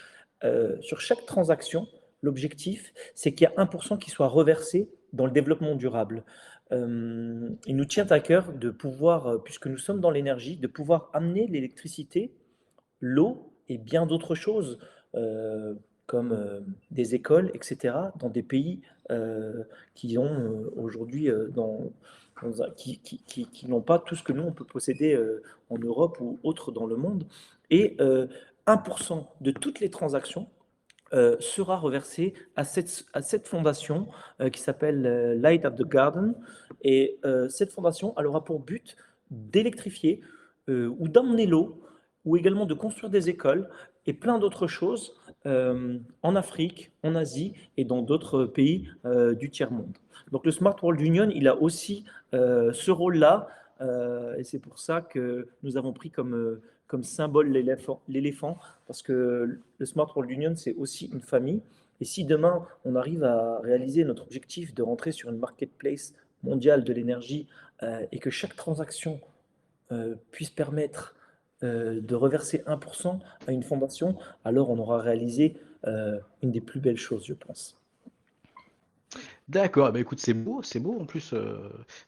S3: Sur chaque transaction, l'objectif, c'est qu'il y a 1% qui soit reversé dans le développement durable. Il nous tient à cœur de pouvoir, puisque nous sommes dans l'énergie, de pouvoir amener l'électricité, l'eau et bien d'autres choses, comme des écoles, etc., dans des pays qui ont aujourd'hui, qui n'ont pas tout ce que nous, on peut posséder en Europe ou autre dans le monde. Et 1% de toutes les transactions sera reversé à cette fondation qui s'appelle Light of the Garden. Et cette fondation, elle aura pour but d'électrifier ou d'emmener l'eau, ou également de construire des écoles et plein d'autres choses en Afrique, en Asie et dans d'autres pays du tiers-monde. Donc le Smart World Union, il a aussi ce rôle-là, et c'est pour ça que nous avons pris comme symbole l'éléphant, parce que le Smart World Union, c'est aussi une famille. Et si demain, on arrive à réaliser notre objectif de rentrer sur une marketplace mondiale de l'énergie et que chaque transaction puisse permettre de reverser 1% à une fondation, alors on aura réalisé une des plus belles choses, je pense.
S1: D'accord, bah écoute, c'est beau en plus.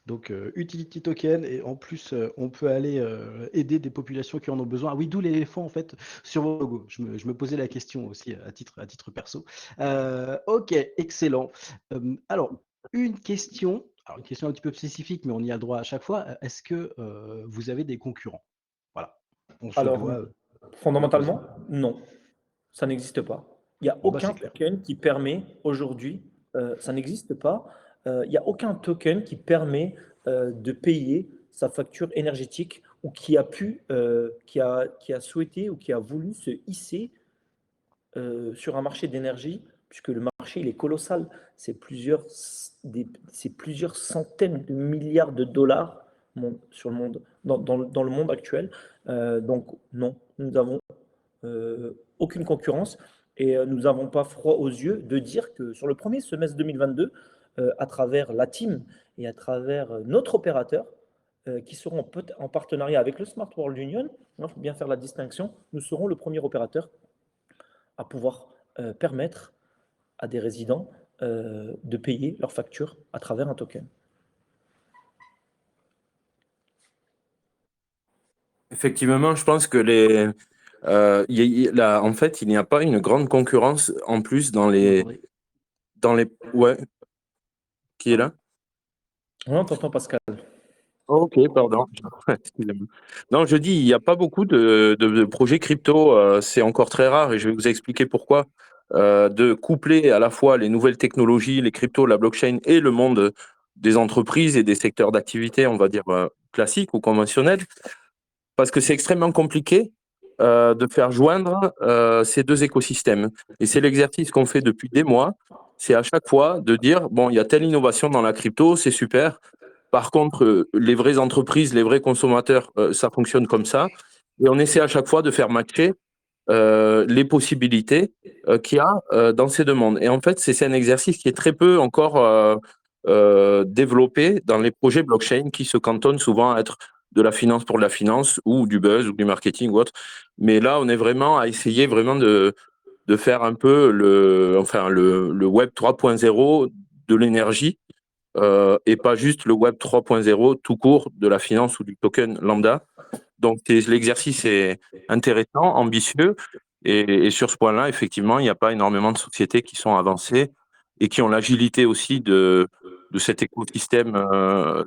S1: Donc, utility token, et en plus, on peut aller aider des populations qui en ont besoin. Ah oui, d'où l'éléphant en fait sur vos logos. Je me posais la question aussi à titre perso. Ok, excellent. Alors, une question un petit peu spécifique, mais on y a le droit à chaque fois. Est-ce que vous avez des concurrents? Voilà, on se
S3: Alors,
S1: doit le poser.
S3: fondamentalement, non, ça n'existe pas. Il n'y a
S1: Bon, bah
S3: aucun
S1: c'est clair.
S3: token qui permet aujourd'hui, ça n'existe pas, il n'y a aucun token qui permet de payer sa facture énergétique ou qui a souhaité ou qui a voulu se hisser sur un marché d'énergie, puisque le marché il est colossal, c'est c'est plusieurs centaines de milliards de dollars sur le monde, dans le monde actuel. Donc non, nous n'avons aucune concurrence et nous n'avons pas froid aux yeux de dire que sur le premier semestre 2022, à travers la team et à travers notre opérateur, qui seront en partenariat avec le Smart World Union, il faut bien faire la distinction, nous serons le premier opérateur à pouvoir permettre à des résidents de payer leurs factures à travers un token.
S4: Effectivement, je pense que en fait, il n'y a pas une grande concurrence en plus
S1: Vous m'entendez?
S4: ouais, qui est là?
S3: On t'entend, Pascal.
S4: Ok, pardon. Excusez-moi. Non, je dis, il n'y a pas beaucoup de projets crypto. C'est encore très rare et je vais vous expliquer pourquoi. De coupler à la fois les nouvelles technologies, les cryptos, la blockchain et le monde des entreprises et des secteurs d'activité, on va dire, classiques ou conventionnels, parce que c'est extrêmement compliqué de faire joindre ces deux écosystèmes. Et c'est l'exercice qu'on fait depuis des mois. C'est à chaque fois de dire, bon, il y a telle innovation dans la crypto, c'est super. Par contre, les vraies entreprises, les vrais consommateurs, ça fonctionne comme ça. Et on essaie à chaque fois de faire matcher les possibilités qu'il y a dans ces deux mondes. Et en fait, c'est un exercice qui est très peu encore développé dans les projets blockchain qui se cantonnent souvent à être de la finance pour de la finance ou du buzz ou du marketing ou autre. Mais là, on est vraiment à essayer vraiment de faire un peu le web 3.0 de l'énergie et pas juste le web 3.0 tout court de la finance ou du token lambda. Donc l'exercice est intéressant, ambitieux, et sur ce point-là, effectivement, il n'y a pas énormément de sociétés qui sont avancées et qui ont l'agilité aussi de cet écosystème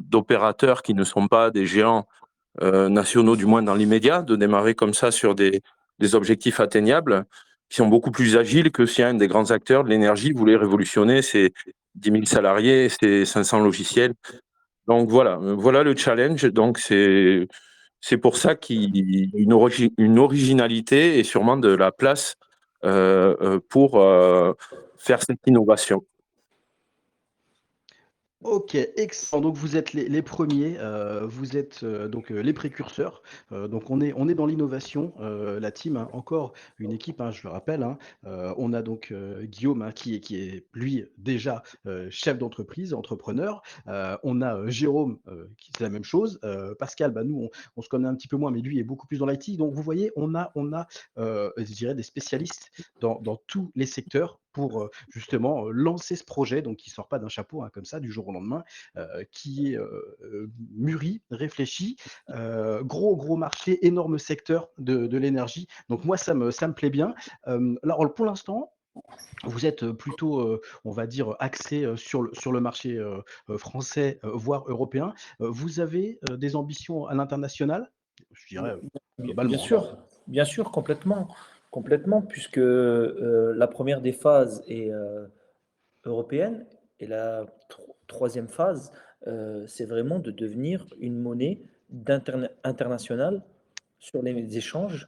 S4: d'opérateurs qui ne sont pas des géants nationaux, du moins dans l'immédiat, de démarrer comme ça sur des objectifs atteignables, qui sont beaucoup plus agiles que si un des grands acteurs de l'énergie voulait révolutionner ses 10 000 salariés, ses 500 logiciels. Donc voilà le challenge. Donc c'est pour ça qu'il y a une originalité et sûrement de la place pour faire cette innovation.
S1: Ok, excellent. Donc vous êtes les premiers, vous êtes donc les précurseurs. Donc on est dans l'innovation, la team, hein, encore une équipe, hein, je le rappelle, hein. On a donc Guillaume, hein, qui est lui déjà chef d'entreprise, entrepreneur. On a Jérôme qui c'est la même chose. Pascal, bah, nous on se connaît un petit peu moins, mais lui est beaucoup plus dans l'IT. Donc vous voyez, on a je dirais des spécialistes dans tous les secteurs pour justement lancer ce projet, donc qui ne sort pas d'un chapeau, hein, comme ça, du jour au lendemain, qui est mûri, réfléchi, gros marché, énorme secteur de l'énergie. Donc moi, ça me plaît bien. Alors pour l'instant, vous êtes plutôt, on va dire, axé sur le marché français, voire européen. Vous avez des ambitions à l'international? Je dirais globalement.
S3: Bien sûr, complètement, puisque la première des phases est européenne et la troisième phase, c'est vraiment de devenir une monnaie internationale sur les échanges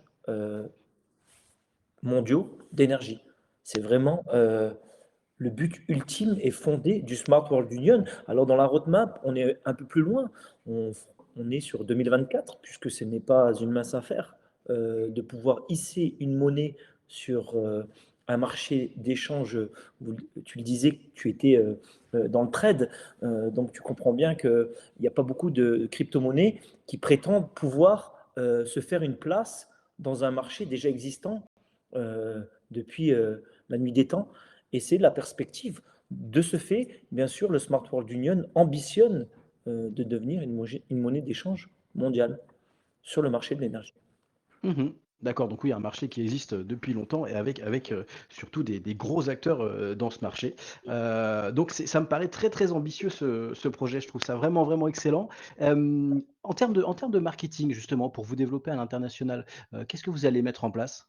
S3: mondiaux d'énergie. C'est vraiment le but ultime et fondé du Smart World Union. Alors dans la roadmap, on est un peu plus loin. On est sur 2024, puisque ce n'est pas une mince affaire de pouvoir hisser une monnaie sur un marché d'échange. Tu le disais, tu étais dans le trade, donc tu comprends bien qu'il n'y a pas beaucoup de crypto-monnaies qui prétendent pouvoir se faire une place dans un marché déjà existant depuis la nuit des temps. Et c'est la perspective. De ce fait, bien sûr, le Smart World Union ambitionne de devenir une monnaie d'échange mondiale sur le marché de l'énergie.
S1: Mmh. D'accord, donc oui, un marché qui existe depuis longtemps et avec surtout des gros acteurs dans ce marché. Donc ça me paraît très ambitieux ce projet. Je trouve ça vraiment excellent. En termes de marketing, justement, pour vous développer à l'international, qu'est-ce que vous allez mettre en place?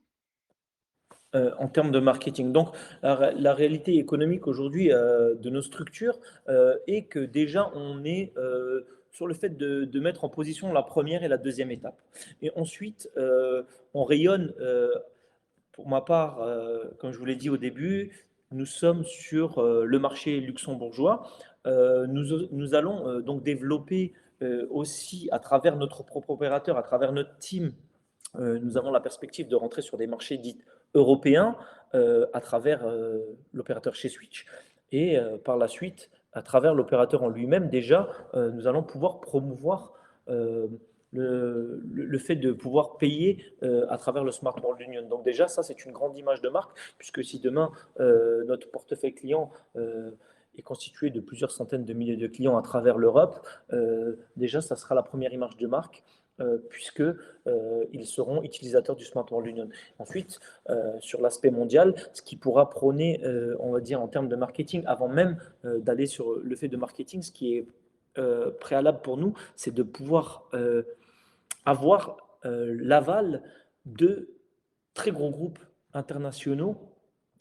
S3: En termes de marketing. Donc, la réalité économique aujourd'hui de nos structures est que déjà on est sur le fait de mettre en position la première et la deuxième étape. Et ensuite, on rayonne, pour ma part, comme je vous l'ai dit au début, nous sommes sur le marché luxembourgeois. Nous allons donc développer aussi à travers notre propre opérateur, à travers notre team, nous avons la perspective de rentrer sur des marchés dits européens à travers l'opérateur chez Switch. Et par la suite, à travers l'opérateur en lui-même, déjà, nous allons pouvoir promouvoir le fait de pouvoir payer à travers le Smart World Union. Donc déjà, ça, c'est une grande image de marque, puisque si demain, notre portefeuille client est constitué de plusieurs centaines de milliers de clients à travers l'Europe, déjà, ça sera la première image de marque puisque ils seront utilisateurs du Smart World Union. Ensuite, sur l'aspect mondial, ce qui pourra prôner, on va dire, en termes de marketing, avant même d'aller sur le fait de marketing, ce qui est préalable pour nous, c'est de pouvoir avoir l'aval de très gros groupes internationaux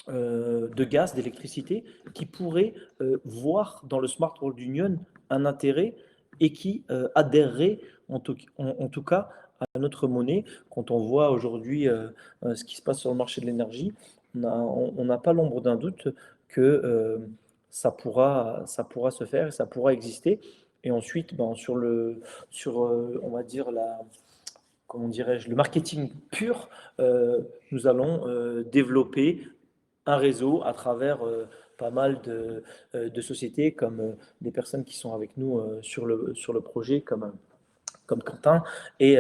S3: de gaz, d'électricité, qui pourraient voir dans le Smart World Union un intérêt et qui adhéreraient en tout cas à notre monnaie. Quand on voit aujourd'hui ce qui se passe sur le marché de l'énergie, on n'a pas l'ombre d'un doute que ça pourra se faire et ça pourra exister. Et ensuite, ben, on va dire comment dirais-je, le marketing pur, nous allons développer un réseau à travers pas mal de sociétés comme des personnes qui sont avec nous sur le projet, comme Quentin, et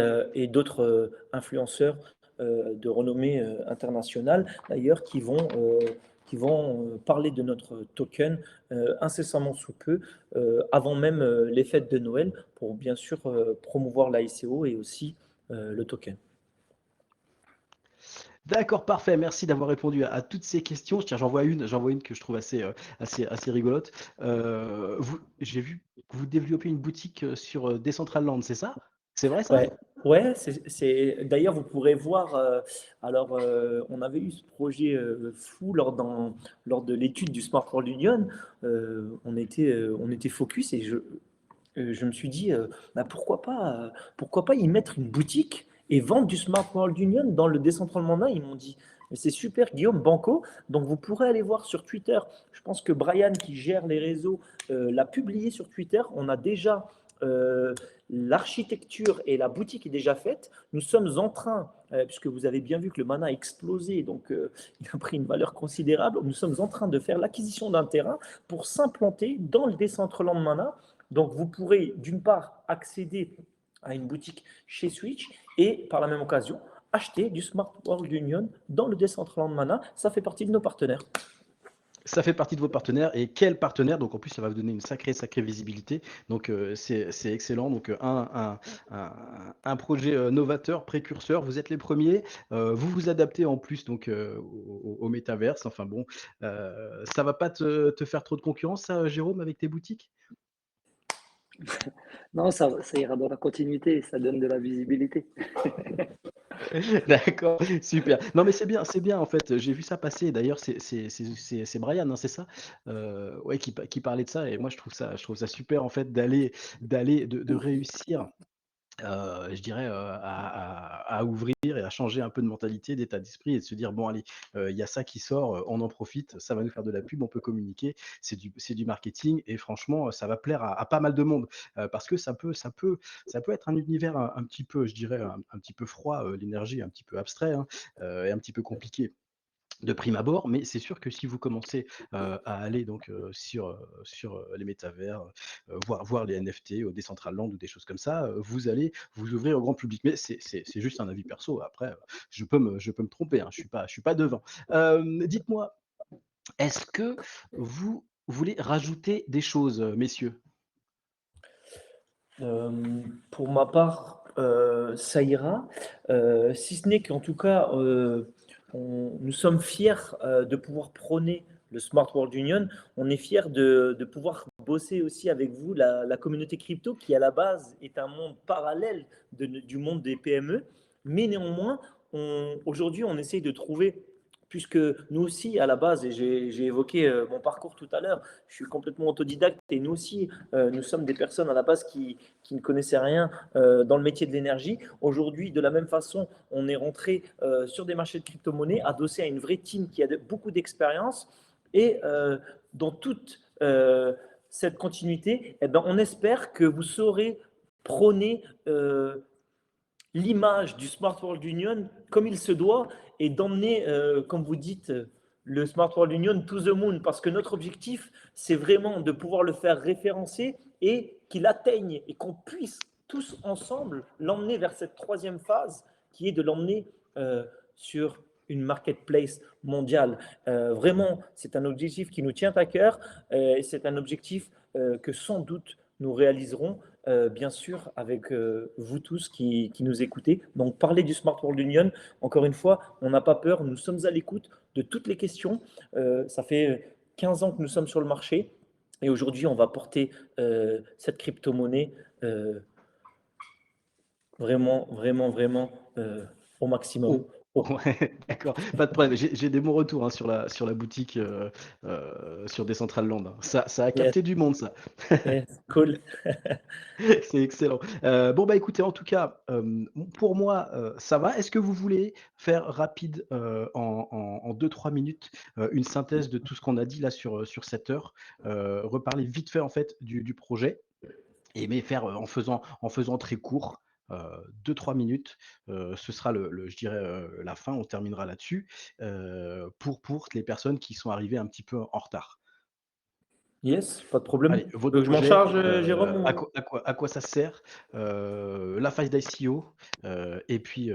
S3: d'autres influenceurs de renommée internationale, d'ailleurs, qui vont parler de notre token incessamment sous peu, avant même les fêtes de Noël, pour bien sûr promouvoir l'ICO et aussi le token.
S1: D'accord, parfait. Merci d'avoir répondu à toutes ces questions. Tiens, j'en vois une que je trouve assez rigolote. J'ai vu que vous développez une boutique sur Decentraland, c'est ça? C'est vrai ça?
S3: Ouais, ouais, d'ailleurs, vous pourrez voir, alors, on avait eu ce projet fou lors de l'étude du Smart World Union. On était focus et je me suis dit, bah, pourquoi pas y mettre une boutique et vendre du Smart World Union dans le décentralement main. Ils m'ont dit, mais c'est super, Guillaume, Banco. Donc, vous pourrez aller voir sur Twitter. Je pense que Brian, qui gère les réseaux, l'a publié sur Twitter. On a déjà l'architecture et la boutique est déjà faite. Nous sommes en train, puisque vous avez bien vu que le mana a explosé, donc il a pris une valeur considérable, nous sommes en train de faire l'acquisition d'un terrain pour s'implanter dans le Decentraland Mana. Donc vous pourrez d'une part accéder à une boutique chez Switch et par la même occasion acheter du Smart World Union dans le Decentraland Mana. Ça fait partie de nos partenaires.
S1: Ça fait partie de vos partenaires et quel partenaire? Donc en plus, ça va vous donner une sacrée visibilité. Donc c'est excellent. Donc un projet novateur, précurseur. Vous êtes les premiers. Vous vous adaptez en plus donc au métaverse. Enfin bon, ça va pas te faire trop de concurrence, ça, Jérôme, avec tes boutiques?
S2: Non, ça ira dans la continuité, ça donne de la visibilité.
S1: D'accord, super. Non, mais c'est bien en fait. J'ai vu ça passer. D'ailleurs, c'est Brian, hein, c'est ça? Ouais, qui parlait de ça. Et moi, je trouve ça super en fait de réussir. Je dirais, à ouvrir et à changer un peu de mentalité, d'état d'esprit et de se dire: «Bon allez, il y a ça qui sort, on en profite, ça va nous faire de la pub, on peut communiquer, c'est du marketing» et franchement, ça va plaire à pas mal de monde, parce que ça peut être un univers un petit peu, je dirais, un petit peu froid, l'énergie un petit peu abstrait, hein, et un petit peu compliqué de prime abord, mais c'est sûr que si vous commencez, à aller donc, sur les métavers, voir les NFT au Decentraland ou des choses comme ça, vous allez vous ouvrir au grand public. Mais c'est juste un avis perso. Après, je peux me tromper, hein, je suis pas devin. Dites-moi, est-ce que vous voulez rajouter des choses, messieurs?
S3: Euh, pour ma part, ça ira. Si ce n'est qu'en tout cas, nous sommes fiers de pouvoir prôner le Smart World Union. On est fiers de pouvoir bosser aussi avec vous, la communauté crypto, qui à la base est un monde parallèle du monde des PME. Mais néanmoins, aujourd'hui, on essaye de trouver, puisque nous aussi, à la base, et j'ai évoqué mon parcours tout à l'heure, je suis complètement autodidacte et nous aussi, nous sommes des personnes à la base qui ne connaissaient rien dans le métier de l'énergie. Aujourd'hui, de la même façon, on est rentré sur des marchés de crypto-monnaies, adossé à une vraie team qui a beaucoup d'expérience. Et dans toute cette continuité, eh ben, on espère que vous saurez prôner l'image du Smart World Union comme il se doit et d'emmener, comme vous dites, le Smart World Union to the moon, parce que notre objectif, c'est vraiment de pouvoir le faire référencer et qu'il atteigne et qu'on puisse tous ensemble l'emmener vers cette troisième phase qui est de l'emmener sur une marketplace mondiale. Vraiment, c'est un objectif qui nous tient à cœur et c'est un objectif que sans doute nous réaliserons bien sûr, avec vous tous qui nous écoutez. Donc, parler du Smart World Union, encore une fois, on n'a pas peur, nous sommes à l'écoute de toutes les questions. Ça fait 15 ans que nous sommes sur le marché et aujourd'hui, on va porter cette crypto-monnaie vraiment, vraiment, vraiment au maximum.
S1: Oh, ouais, d'accord, pas de problème. J'ai des bons retours, hein, sur la boutique, sur Decentraland, hein. Ça a
S3: Yes,
S1: capté du monde, ça.
S3: yes, cool.
S1: C'est excellent. Bon, bah, écoutez, en tout cas, pour moi, ça va. Est-ce que vous voulez faire rapide, en 2-3 minutes, une synthèse de tout ce qu'on a dit là sur cette heure? Reparler vite fait, en fait, du projet et mais faire, en faisant très court, 2-3 minutes, ce sera je dirais, la fin, on terminera là-dessus, pour les personnes qui sont arrivées un petit peu en retard.
S3: Yes, pas de problème.
S1: Allez, votre
S3: Je m'en
S1: projet,
S3: charge, Jérôme
S1: à quoi ça sert, la phase d'ICO, et puis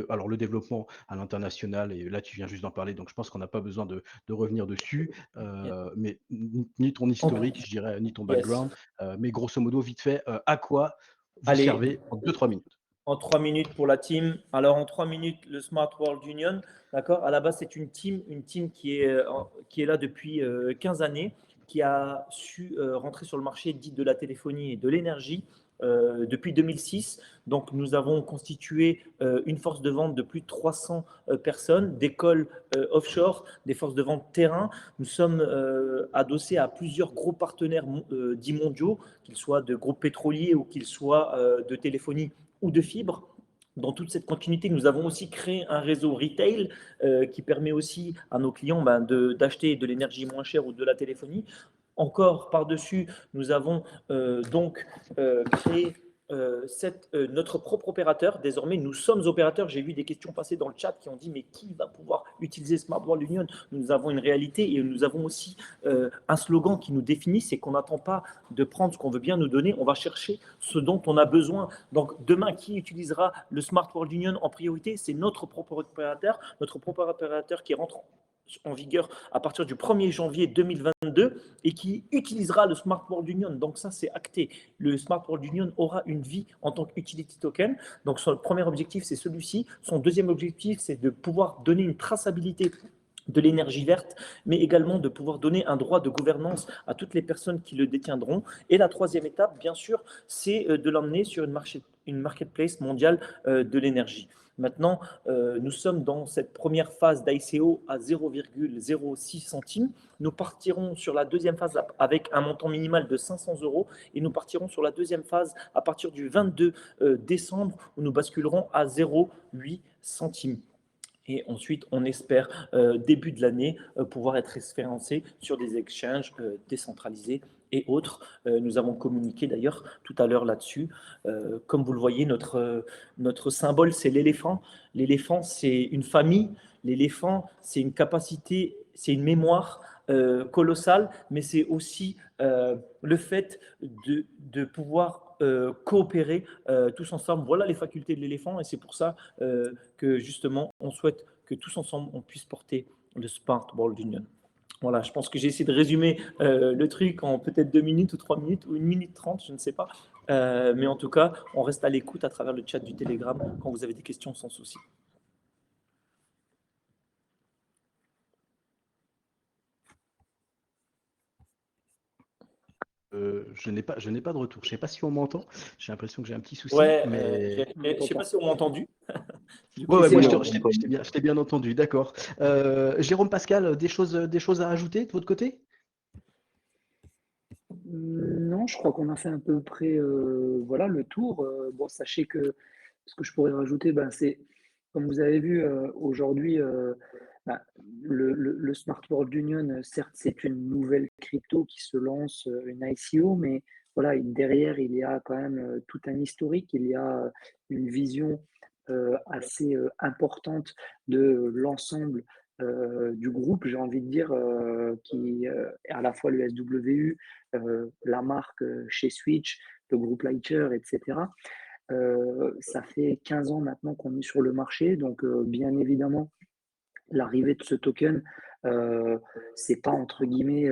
S1: alors le développement à l'international et là tu viens juste d'en parler, donc je pense qu'on n'a pas besoin de revenir dessus,
S3: Yes.
S1: mais ni ton historique, je dirais, ni ton
S3: Yes.
S1: background, mais grosso modo, vite fait, à quoi vous
S3: Allez,
S1: servez en 2-3 minutes?
S3: En 3 minutes pour la team. Alors, en 3 minutes, le Smart World Union, d'accord? À la base, c'est une team qui est là depuis 15 années, qui a su rentrer sur le marché dit de la téléphonie et de l'énergie depuis 2006. Donc, nous avons constitué une force de vente de plus de 300 personnes, d'écoles offshore, des forces de vente terrain. Nous sommes adossés à plusieurs gros partenaires dits mondiaux, qu'ils soient de groupes pétroliers ou qu'ils soient de téléphonie ou de fibres. Dans toute cette continuité, nous avons aussi créé un réseau retail qui permet aussi à nos clients d'acheter de l'énergie moins chère ou de la téléphonie. Encore par-dessus, nous avons créé notre propre opérateur. Désormais, nous sommes opérateurs. J'ai vu des questions passer dans le chat qui ont dit mais qui va pouvoir utiliser Smart World Union? Nous avons une réalité et nous avons aussi un slogan qui nous définit, c'est qu'on n'attend pas de prendre ce qu'on veut bien nous donner, on va chercher ce dont on a besoin. Donc demain, qui utilisera le Smart World Union en priorité? C'est notre propre opérateur qui rentre en vigueur à partir du 1er janvier 2022 et qui utilisera le Smart World Union. Donc ça, c'est acté. Le Smart World Union aura une vie en tant qu'utility token. Donc son premier objectif, c'est celui-ci. Son deuxième objectif, c'est de pouvoir donner une traçabilité de l'énergie verte, mais également de pouvoir donner un droit de gouvernance à toutes les personnes qui le détiendront. Et la troisième étape, bien sûr, c'est de l'emmener sur une marketplace mondiale de l'énergie. Maintenant, nous sommes dans cette première phase d'ICO à 0,06 centimes. Nous partirons sur la deuxième phase avec un montant minimal de 500 € et nous partirons sur la deuxième phase à partir du 22 décembre où nous basculerons à 0,8 centimes. Et ensuite, on espère, début de l'année, pouvoir être référencé sur des exchanges décentralisés et autres. Nous avons communiqué d'ailleurs tout à l'heure là-dessus. Comme vous le voyez, notre symbole, c'est l'éléphant. L'éléphant, c'est une famille. L'éléphant, c'est une capacité, c'est une mémoire colossale, mais c'est aussi le fait de pouvoir coopérer tous ensemble. Voilà les facultés de l'éléphant et c'est pour ça que justement, on souhaite que tous ensemble, on puisse porter le Smart World Union. Voilà, je pense que j'ai essayé de résumer le truc en peut-être 2 minutes ou 3 minutes ou 1 minute 30, je ne sais pas. Mais en tout cas, on reste à l'écoute à travers le chat du Telegram quand vous avez des questions sans souci.
S1: Je n'ai pas de retour. Je ne sais pas si on m'entend. J'ai l'impression que j'ai un petit souci.
S3: Ouais,
S1: mais...
S3: je ne sais pas si on m'a entendu.
S1: Ouais, moi,
S2: bon.
S1: je t'ai bien entendu. D'accord. Jérôme Pascal, des choses à ajouter de votre côté?
S2: Non, je crois qu'on a fait à peu près voilà, le tour. Bon, sachez que ce que je pourrais rajouter, ben, c'est, comme vous avez vu aujourd'hui, ben, le Smart World Union, certes, c'est une nouvelle crypto qui se lance, une ICO, mais voilà, derrière, il y a quand même tout un historique, il y a une vision assez importante de l'ensemble du groupe, j'ai envie de dire, qui est à la fois le SWU, la marque chez Switch, le groupe Lighter, etc. Ça fait 15 ans maintenant qu'on est sur le marché, donc bien évidemment, l'arrivée de ce token, c'est pas entre guillemets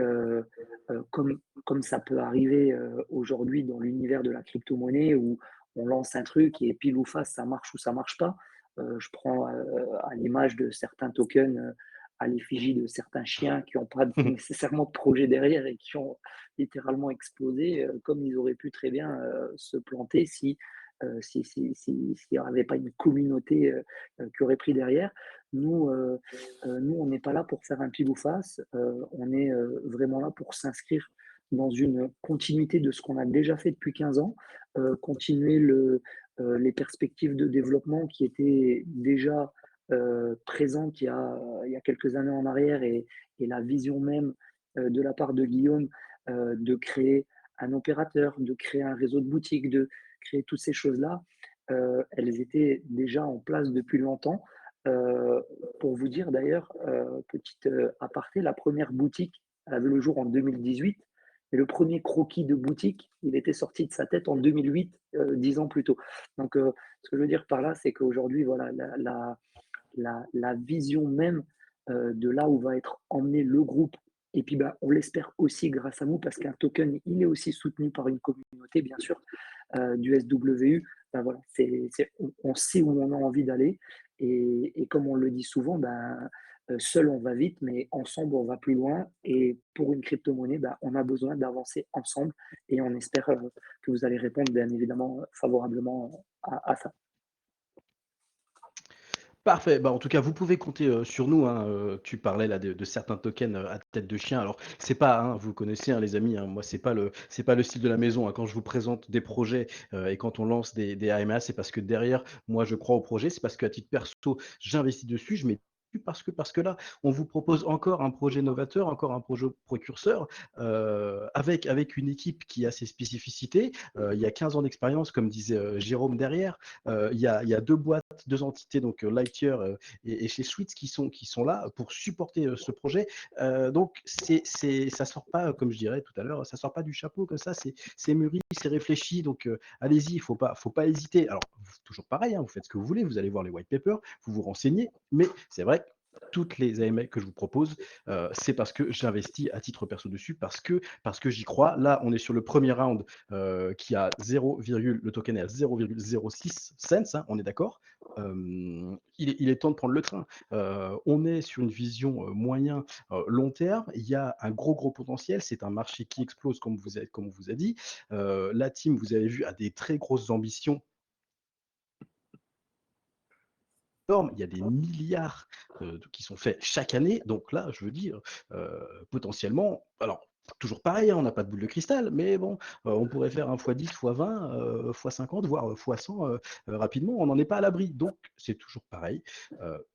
S2: comme ça peut arriver aujourd'hui dans l'univers de la crypto-monnaie où on lance un truc et pile ou face, ça marche ou ça marche pas. Je prends à l'image de certains tokens à l'effigie de certains chiens qui n'ont pas nécessairement de projet derrière et qui ont littéralement explosé, comme ils auraient pu très bien se planter s'il n'y avait pas une communauté qui aurait pris derrière. Nous, on n'est pas là pour faire un pile ou face, on est vraiment là pour s'inscrire dans une continuité de ce qu'on a déjà fait depuis 15 ans, continuer les perspectives de développement qui étaient déjà présentes il y a quelques années en arrière et la vision même de la part de Guillaume de créer un opérateur, de créer un réseau de boutiques, de créer toutes ces choses-là, elles étaient déjà en place depuis longtemps. Euh, pour vous dire d'ailleurs, petite aparté, la première boutique, elle avait le jour en 2018, mais le premier croquis de boutique, il était sorti de sa tête en 2008, 10 ans plus tôt. Donc, ce que je veux dire par là, c'est qu'aujourd'hui, voilà, la vision même de là où va être emmené le groupe Et puis, bah, on l'espère aussi grâce à nous parce qu'un token, il est aussi soutenu par une communauté, bien sûr, du SWU. Bah, voilà, on sait où on a envie d'aller et comme on le dit souvent, ben, seul on va vite, mais ensemble on va plus loin et pour une crypto-monnaie, bah, on a besoin d'avancer ensemble et on espère, que vous allez répondre bien évidemment, favorablement à ça.
S1: Parfait. Bah, en tout cas, vous pouvez compter, sur nous, hein, tu parlais là de certains tokens, à tête de chien. Alors c'est pas, hein, vous connaissez, hein, les amis, hein, moi c'est pas le style de la maison, hein. Quand je vous présente des projets, et quand on lance des AMA, c'est parce que derrière, moi je crois au projet, c'est parce qu'à titre perso, j'investis dessus, je mets parce que là, on vous propose encore un projet novateur, encore un projet précurseur, avec une équipe qui a ses spécificités. Il y a 15 ans d'expérience, comme disait, Jérôme derrière. Il y a 2 boîtes, 2 entités, donc Lightyear, et chez Switch qui sont là pour supporter, ce projet. Donc ça sort pas, comme je dirais tout à l'heure, ça sort pas du chapeau comme ça, c'est mûri, c'est réfléchi, donc allez-y, il faut pas hésiter. Alors toujours pareil, hein, vous faites ce que vous voulez, vous allez voir les white papers, vous vous renseignez, mais c'est vrai que toutes les AMA que je vous propose, c'est parce que j'investis à titre perso dessus, parce que j'y crois. Là, on est sur le premier round, qui a 0, le token est à 0,06 cents, hein, on est d'accord. Il est temps de prendre le train. On est sur une vision, moyen, long terme. Il y a un gros potentiel. C'est un marché qui explose, comme on vous a dit. La team, vous avez vu, a des très grosses ambitions. Il y a des milliards, qui sont faits chaque année. Donc là, je veux dire, potentiellement, alors toujours pareil, hein, on n'a pas de boule de cristal, mais bon, on pourrait faire un fois 10, fois 20, fois 50, voire fois 100, rapidement. On n'en est pas à l'abri. Donc c'est toujours pareil.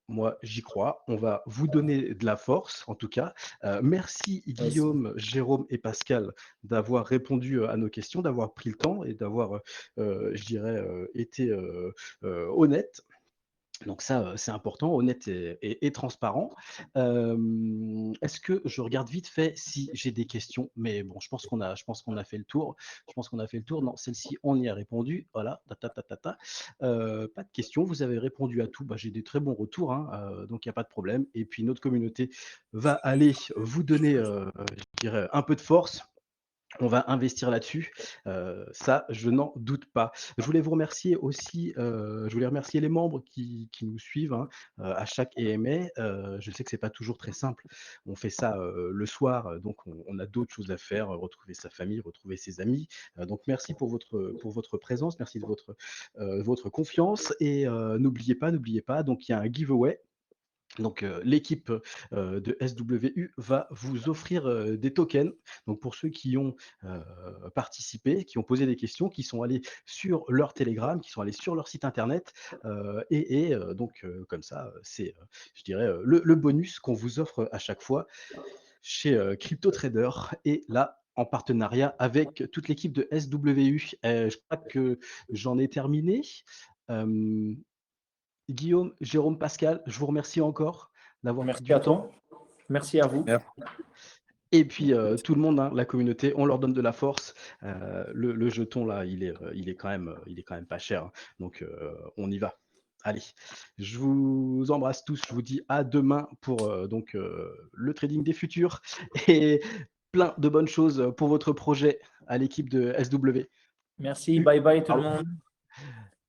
S1: Moi, j'y crois. On va vous donner de la force, en tout cas. Merci
S3: Merci.
S1: Guillaume, Jérôme et Pascal d'avoir répondu, à nos questions, d'avoir pris le temps et d'avoir, je dirais, été, honnête. Donc ça, c'est important, honnête et transparent. Est-ce que je regarde vite fait si j'ai des questions? Mais bon, je pense qu'on a fait le tour. Je pense qu'on a fait le tour. Non, celle-ci, on y a répondu. Voilà, ta ta ta ta ta. Pas de questions, vous avez répondu à tout. Bah, j'ai des très bons retours, hein, donc il y a pas de problème et puis notre communauté va aller vous donner, je dirais, un peu de force. On va investir là-dessus, ça, je n'en doute pas. Je voulais vous remercier aussi, je voulais remercier les membres qui nous suivent, hein, à chaque EMA. Je sais que c'est pas toujours très simple. On fait ça, le soir, donc on a d'autres choses à faire, retrouver sa famille, retrouver ses amis. Donc merci pour votre présence, merci de votre confiance et n'oubliez pas, donc il y a un giveaway. Donc, l'équipe, de SWU va vous offrir, des tokens. Donc pour ceux qui ont, participé, qui ont posé des questions, qui sont allés sur leur Telegram, qui sont allés sur leur site internet, donc comme ça, c'est, je dirais, le bonus qu'on vous offre à chaque fois chez, Crypto Trader et là, en partenariat avec toute l'équipe de SWU. Je crois que j'en ai terminé. Hem Guillaume, Jérôme, Pascal, je vous remercie encore d'avoir pris
S3: Merci
S1: du
S3: à
S1: temps.
S3: toi. Merci à vous.
S4: Merci.
S1: Et puis tout le monde, hein, la communauté, on leur donne de la force. Le jeton là, il est quand même pas cher, hein. Donc on y va. Allez, je vous embrasse tous. Je vous dis à demain pour donc le trading des futurs et plein de bonnes choses pour votre projet à l'équipe de SW.
S3: Merci. Bye bye tout le
S1: Pardon.
S3: monde.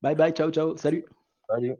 S1: Bye bye, ciao, ciao, salut.
S4: Salut.